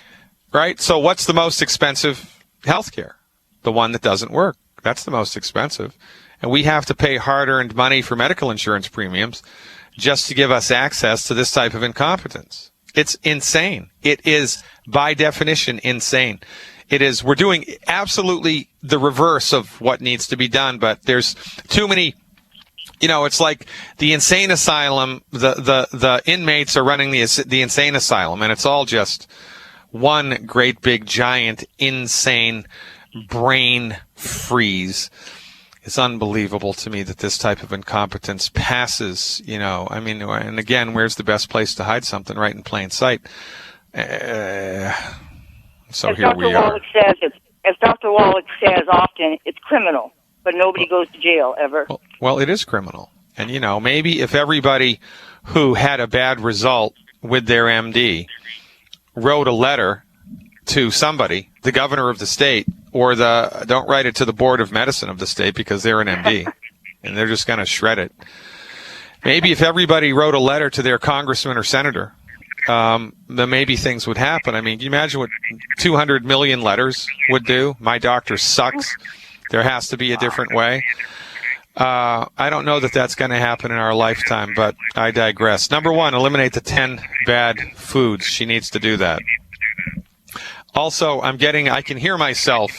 Right? So what's the most expensive health care? The one that doesn't work. That's the most expensive. And we have to pay hard-earned money for medical insurance premiums just to give us access to this type of incompetence. It's insane. It is, by definition, insane. It is. We're doing absolutely the reverse of what needs to be done, but there's too many. You know, it's like the insane asylum. The inmates are running the insane asylum, and it's all just one great big giant insane brain freeze. It's unbelievable to me that this type of incompetence passes. You know, I mean, and again, where's the best place to hide something? Right in plain sight. So as here Dr. we are. As Dr. Wallach says often, it's criminal, but nobody goes to jail ever. Well, it is criminal. And, you know, maybe if everybody who had a bad result with their MD wrote a letter to somebody, the governor of the state, or don't write it to the board of medicine of the state because they're an MD and they're just going to shred it. Maybe if everybody wrote a letter to their congressman or senator, then maybe things would happen. I mean, can you imagine what 200 million letters would do? My doctor sucks. There has to be a different way. I don't know that that's going to happen in our lifetime, but I digress. Number one, eliminate the 10 bad foods. She needs to do that. Also, I can hear myself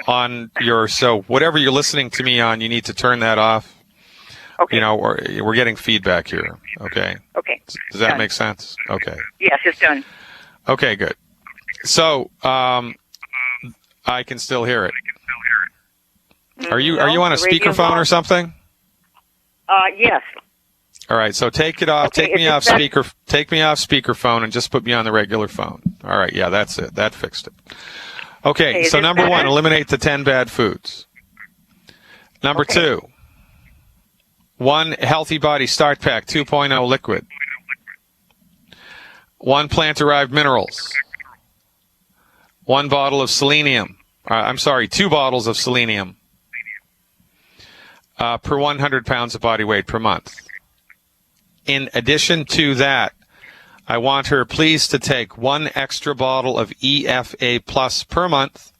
on so whatever you're listening to me on, you need to turn that off. Okay. You know, we're getting feedback here. Okay. Okay. Does that make sense? Okay. Yes, it's done. Okay, good. So, I can still hear it. Are you on a speakerphone or something? Yes. All right, so take it off. Okay, take me off speakerphone and just put me on the regular phone. All right, yeah, that's it. That fixed it. Okay, so number one, eliminate the 10 bad foods. Number two, 1 Healthy Body Start Pack 2.0 liquid. 1 plant-derived minerals. 1 bottle of selenium. 2 bottles of selenium per 100 pounds of body weight per month. In addition to that, I want her please to take 1 extra bottle of EFA Plus per month.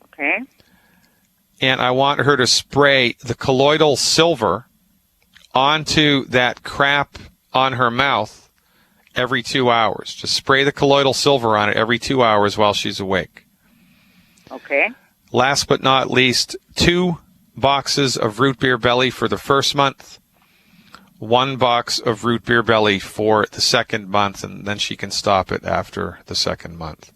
Okay. And I want her to spray the colloidal silver onto that crap on her mouth every 2 hours. Just spray the colloidal silver on it every 2 hours while she's awake. Okay. Last but not least, 2 boxes of root beer belly for the first month, 1 box of root beer belly for the second month, and then she can stop it after the second month.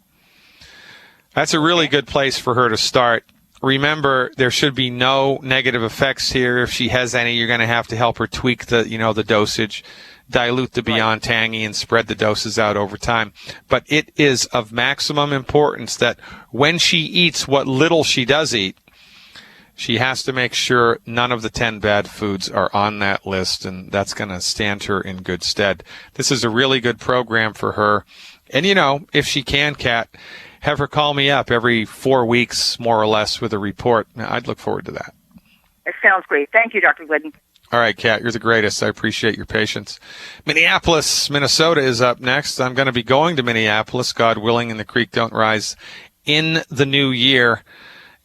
That's a really good place for her to start. Remember, there should be no negative effects here. If she has any, you're going to have to help her tweak the dosage, dilute the Beyond Tangy, and spread the doses out over time. But it is of maximum importance that when she eats what little she does eat, she has to make sure none of the 10 bad foods are on that list, and that's going to stand her in good stead. This is a really good program for her. And, if she can, Kat, have her call me up every 4 weeks, more or less, with a report. I'd look forward to that. It sounds great. Thank you, Dr. Glidden. All right, Kat, you're the greatest. I appreciate your patience. Minneapolis, Minnesota is up next. I'm going to be going to Minneapolis, God willing, and the creek don't rise in the new year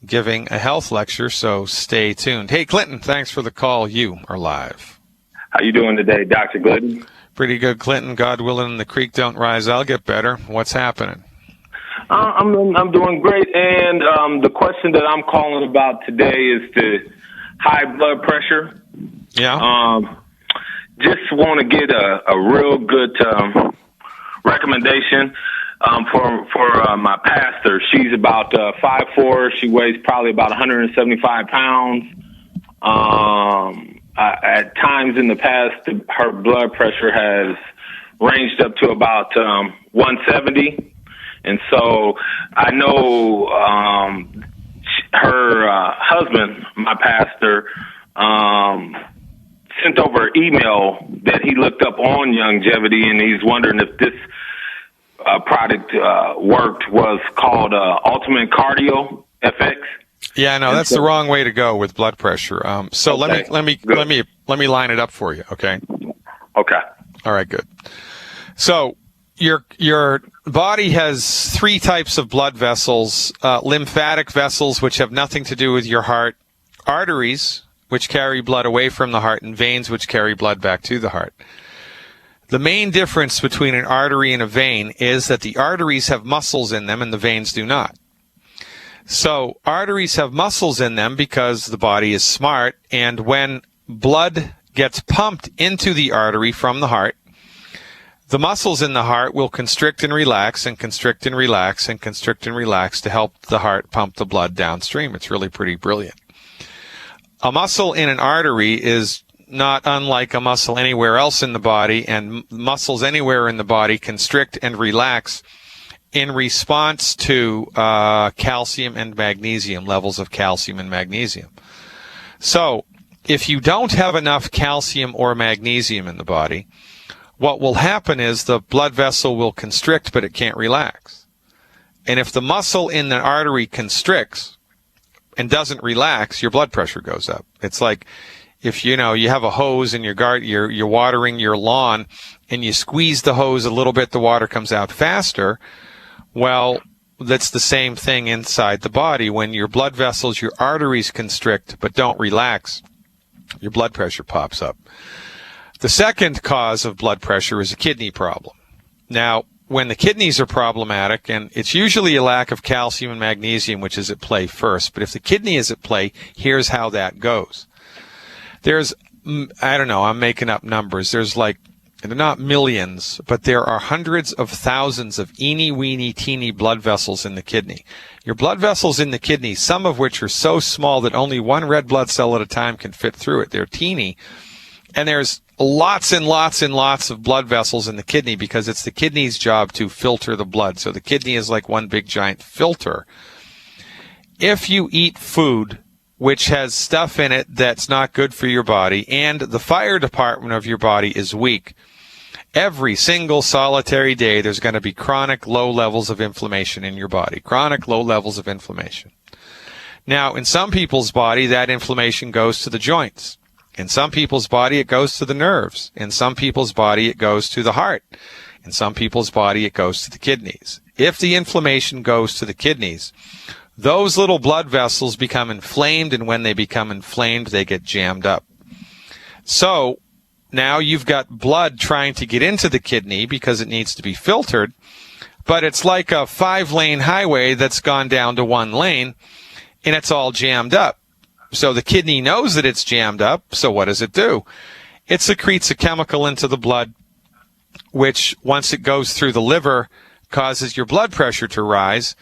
giving a health lecture, so stay tuned. Hey, Clinton, thanks for the call. You are live. How you doing today, Dr. Glidden? Pretty good, Clinton. God willing, the creek don't rise, I'll get better. What's happening? I'm doing great, and the question that I'm calling about today is the high blood pressure. Yeah. Just want to get a real good recommendation for my pastor. She's about 5'4". She weighs probably about 175 pounds. At times in the past, her blood pressure has ranged up to about 170. And so I know her husband, my pastor, sent over an email that he looked up on Youngevity, and he's wondering if this product worked. Was called Ultimate Cardio FX. Yeah, no, that's the wrong way to go with blood pressure. So okay. let me line it up for you. Okay. Okay. All right. Good. So your body has three types of blood vessels: lymphatic vessels, which have nothing to do with your heart; arteries, which carry blood away from the heart; and veins, which carry blood back to the heart. The main difference between an artery and a vein is that the arteries have muscles in them and the veins do not. So arteries have muscles in them because the body is smart, and when blood gets pumped into the artery from the heart, the muscles in the heart will constrict and relax and constrict and relax and constrict and relax to help the heart pump the blood downstream. It's really pretty brilliant. A muscle in an artery is not unlike a muscle anywhere else in the body, and muscles anywhere in the body constrict and relax in response to calcium and magnesium, levels of calcium and magnesium. So if you don't have enough calcium or magnesium in the body, what will happen is the blood vessel will constrict, but it can't relax. And if the muscle in the artery constricts and doesn't relax, your blood pressure goes up. It's like if you have a hose in your garden, you're watering your lawn, and you squeeze the hose a little bit, the water comes out faster. Well, that's the same thing inside the body. When your blood vessels, your arteries constrict but don't relax, your blood pressure pops up. The second cause of blood pressure is a kidney problem. Now, when the kidneys are problematic, and it's usually a lack of calcium and magnesium which is at play first, but if the kidney is at play, here's how that goes. There's, I don't know, I'm making up numbers. There's they're not millions, but there are hundreds of thousands of eeny, weeny, teeny blood vessels in the kidney. Your blood vessels in the kidney, some of which are so small that only one red blood cell at a time can fit through it. They're teeny. And there's lots and lots and lots of blood vessels in the kidney because it's the kidney's job to filter the blood. So the kidney is like one big giant filter. If you eat food which has stuff in it that's not good for your body, and the fire department of your body is weak, every single solitary day there's going to be chronic low levels of inflammation in your body. Chronic low levels of inflammation. Now, in some people's body, that inflammation goes to the joints. In some people's body, it goes to the nerves. In some people's body, it goes to the heart. In some people's body, it goes to the kidneys. If the inflammation goes to the kidneys, those little blood vessels become inflamed, and when they become inflamed, they get jammed up. So now you've got blood trying to get into the kidney because it needs to be filtered, but it's like a 5-lane highway that's gone down to 1 lane, and it's all jammed up. So the kidney knows that it's jammed up, so what does it do? It secretes a chemical into the blood, which, once it goes through the liver, causes your blood pressure to rise,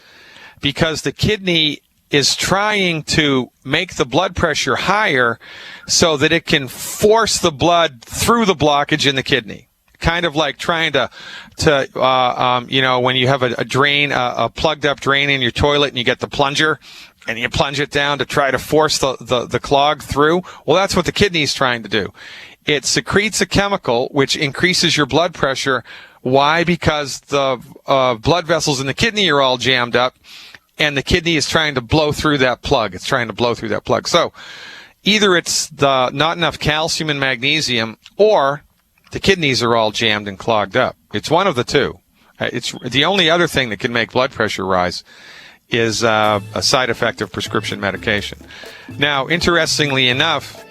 because the kidney is trying to make the blood pressure higher so that it can force the blood through the blockage in the kidney. Kind of like trying to when you have a drain, a plugged up drain in your toilet, and you get the plunger and you plunge it down to try to force the clog through. Well, that's what the kidney is trying to do. It secretes a chemical which increases your blood pressure. Why? Because the blood vessels in the kidney are all jammed up, and the kidney is trying to blow through that plug. It's trying to blow through that plug. So either it's the not enough calcium and magnesium, or the kidneys are all jammed and clogged up. It's one of the two. It's the only other thing that can make blood pressure rise is a side effect of prescription medication. Now, interestingly enough,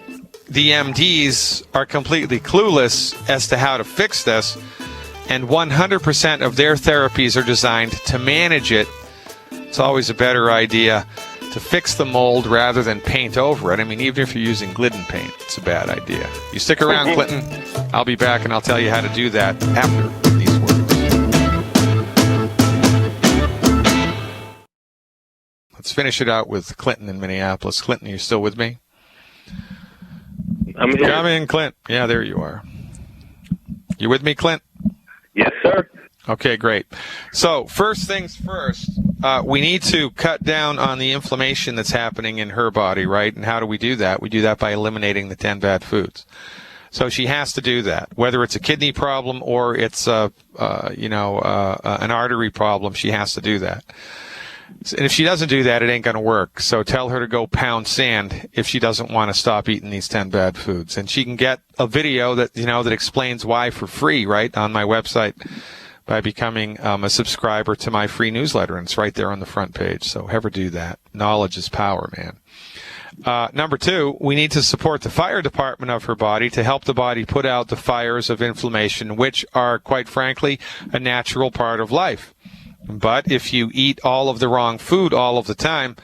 the MDs are completely clueless as to how to fix this, and 100% of their therapies are designed to manage it. It's always a better idea to fix the mold rather than paint over it. I mean, even if you're using Glidden paint, it's a bad idea. You stick around, Clinton. I'll be back, and I'll tell you how to do that after these words. Let's finish it out with Clinton in Minneapolis. Clinton, you still with me? I'm here. Come in, Clint. Yeah, there you are. You with me, Clint? Yes, sir. Okay, great. So first things first, we need to cut down on the inflammation that's happening in her body, right? And how do we do that? We do that by eliminating the 10 bad foods. So she has to do that, whether it's a kidney problem or it's an artery problem. She has to do that. And if she doesn't do that, it ain't going to work. So tell her to go pound sand if she doesn't want to stop eating these 10 bad foods. And she can get a video that explains why for free, right, on my website by becoming a subscriber to my free newsletter. And it's right there on the front page. So ever do that. Knowledge is power, man. Number 2, we need to support the fire department of her body to help the body put out the fires of inflammation, which are, quite frankly, a natural part of life. But if you eat all of the wrong food all of the time,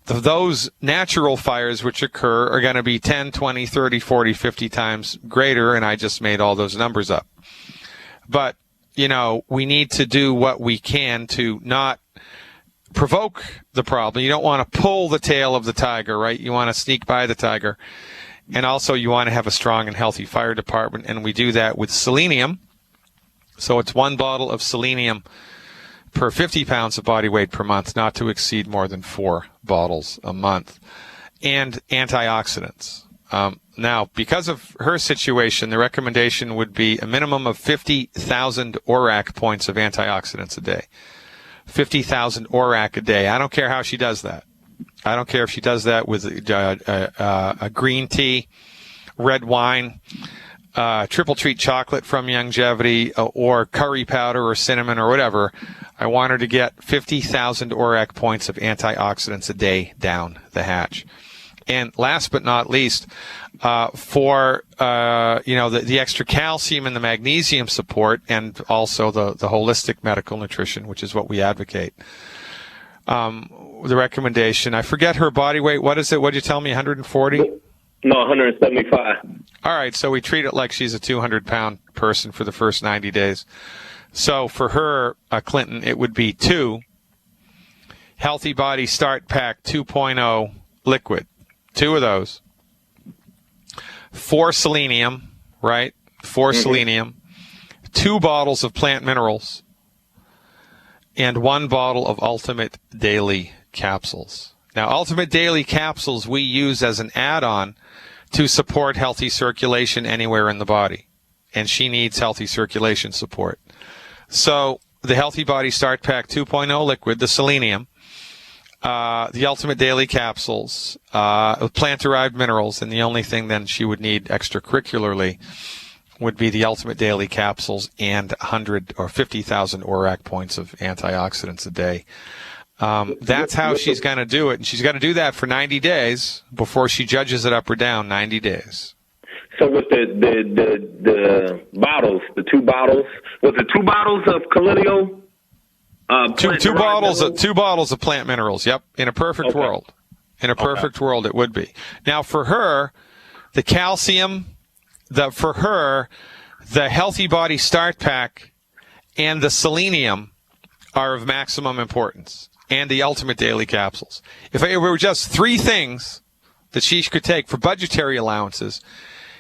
those natural fires which occur are going to be 10, 20, 30, 40, 50 times greater, and I just made all those numbers up. But, we need to do what we can to not provoke the problem. You don't want to pull the tail of the tiger, right? You want to sneak by the tiger. And also you want to have a strong and healthy fire department, and we do that with selenium. So it's 1 bottle of selenium per 50 pounds of body weight per month, not to exceed more than 4 bottles a month, and antioxidants. Now, because of her situation, the recommendation would be a minimum of 50,000 ORAC points of antioxidants a day. 50,000 ORAC a day. I don't care how she does that. I don't care if she does that with a green tea, red wine, triple treat chocolate from Youngevity, or curry powder or cinnamon or whatever. I want her to get 50,000 ORAC points of antioxidants a day down the hatch. And last but not least, for the extra calcium and the magnesium support, and also the holistic medical nutrition, which is what we advocate. The recommendation, I forget her body weight. What is it? What did you tell me? 140? No, 175. All right, so we treat it like she's a 200-pound person for the first 90 days. So for her, Clinton, it would be 2 Healthy Body Start Pack 2.0 liquid. 2 of those. 4 selenium, right? 4 selenium. 2 bottles of plant minerals. And 1 bottle of Ultimate Daily capsules. Now, Ultimate Daily capsules we use as an add-on to support healthy circulation anywhere in the body. And she needs healthy circulation support. So the Healthy Body Start Pack 2.0 liquid, the selenium, the Ultimate Daily capsules, plant-derived minerals, and the only thing then she would need extracurricularly would be the Ultimate Daily capsules and 100 or 50,000 ORAC points of antioxidants a day. That's how she's going to do it, and she's going to do that for 90 days before she judges it up or down. 90 days. So with the bottles, the 2 bottles, was it 2 bottles of Collidio? Two bottles of plant minerals. Yep. In a perfect world. In a perfect world, it would be. Now, for her, the calcium, the Healthy Body Start Pack and the selenium are of maximum importance, and the Ultimate Daily capsules. If it were just 3 things that she could take for budgetary allowances,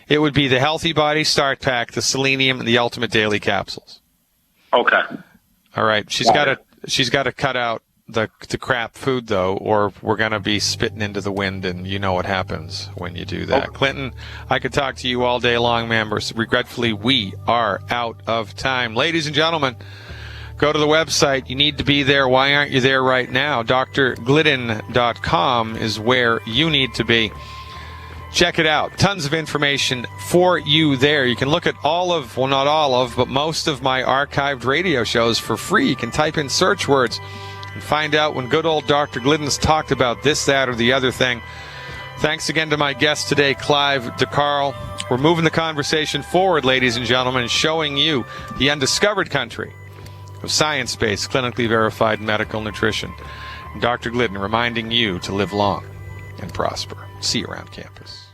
it would be the Healthy Body Start Pack, the selenium, and the Ultimate Daily capsules. Okay. All right. She's got to cut out the crap food, though, or we're going to be spitting into the wind, and you know what happens when you do that. Okay. Clinton, I could talk to you all day long, man, but regretfully, we are out of time. Ladies and gentlemen, go to the website. You need to be there. Why aren't you there right now? drglidden.com is where you need to be. Check it out. Tons of information for you there. You can look at not all of, but most of my archived radio shows for free. You can type in search words and find out when good old Dr. Glidden's talked about this, that, or the other thing. Thanks again to my guest today, Clive DeCarl. We're moving the conversation forward, ladies and gentlemen, and showing you the undiscovered country of science-based, clinically verified medical nutrition. And Dr. Glidden reminding you to live long and prosper. See you around campus.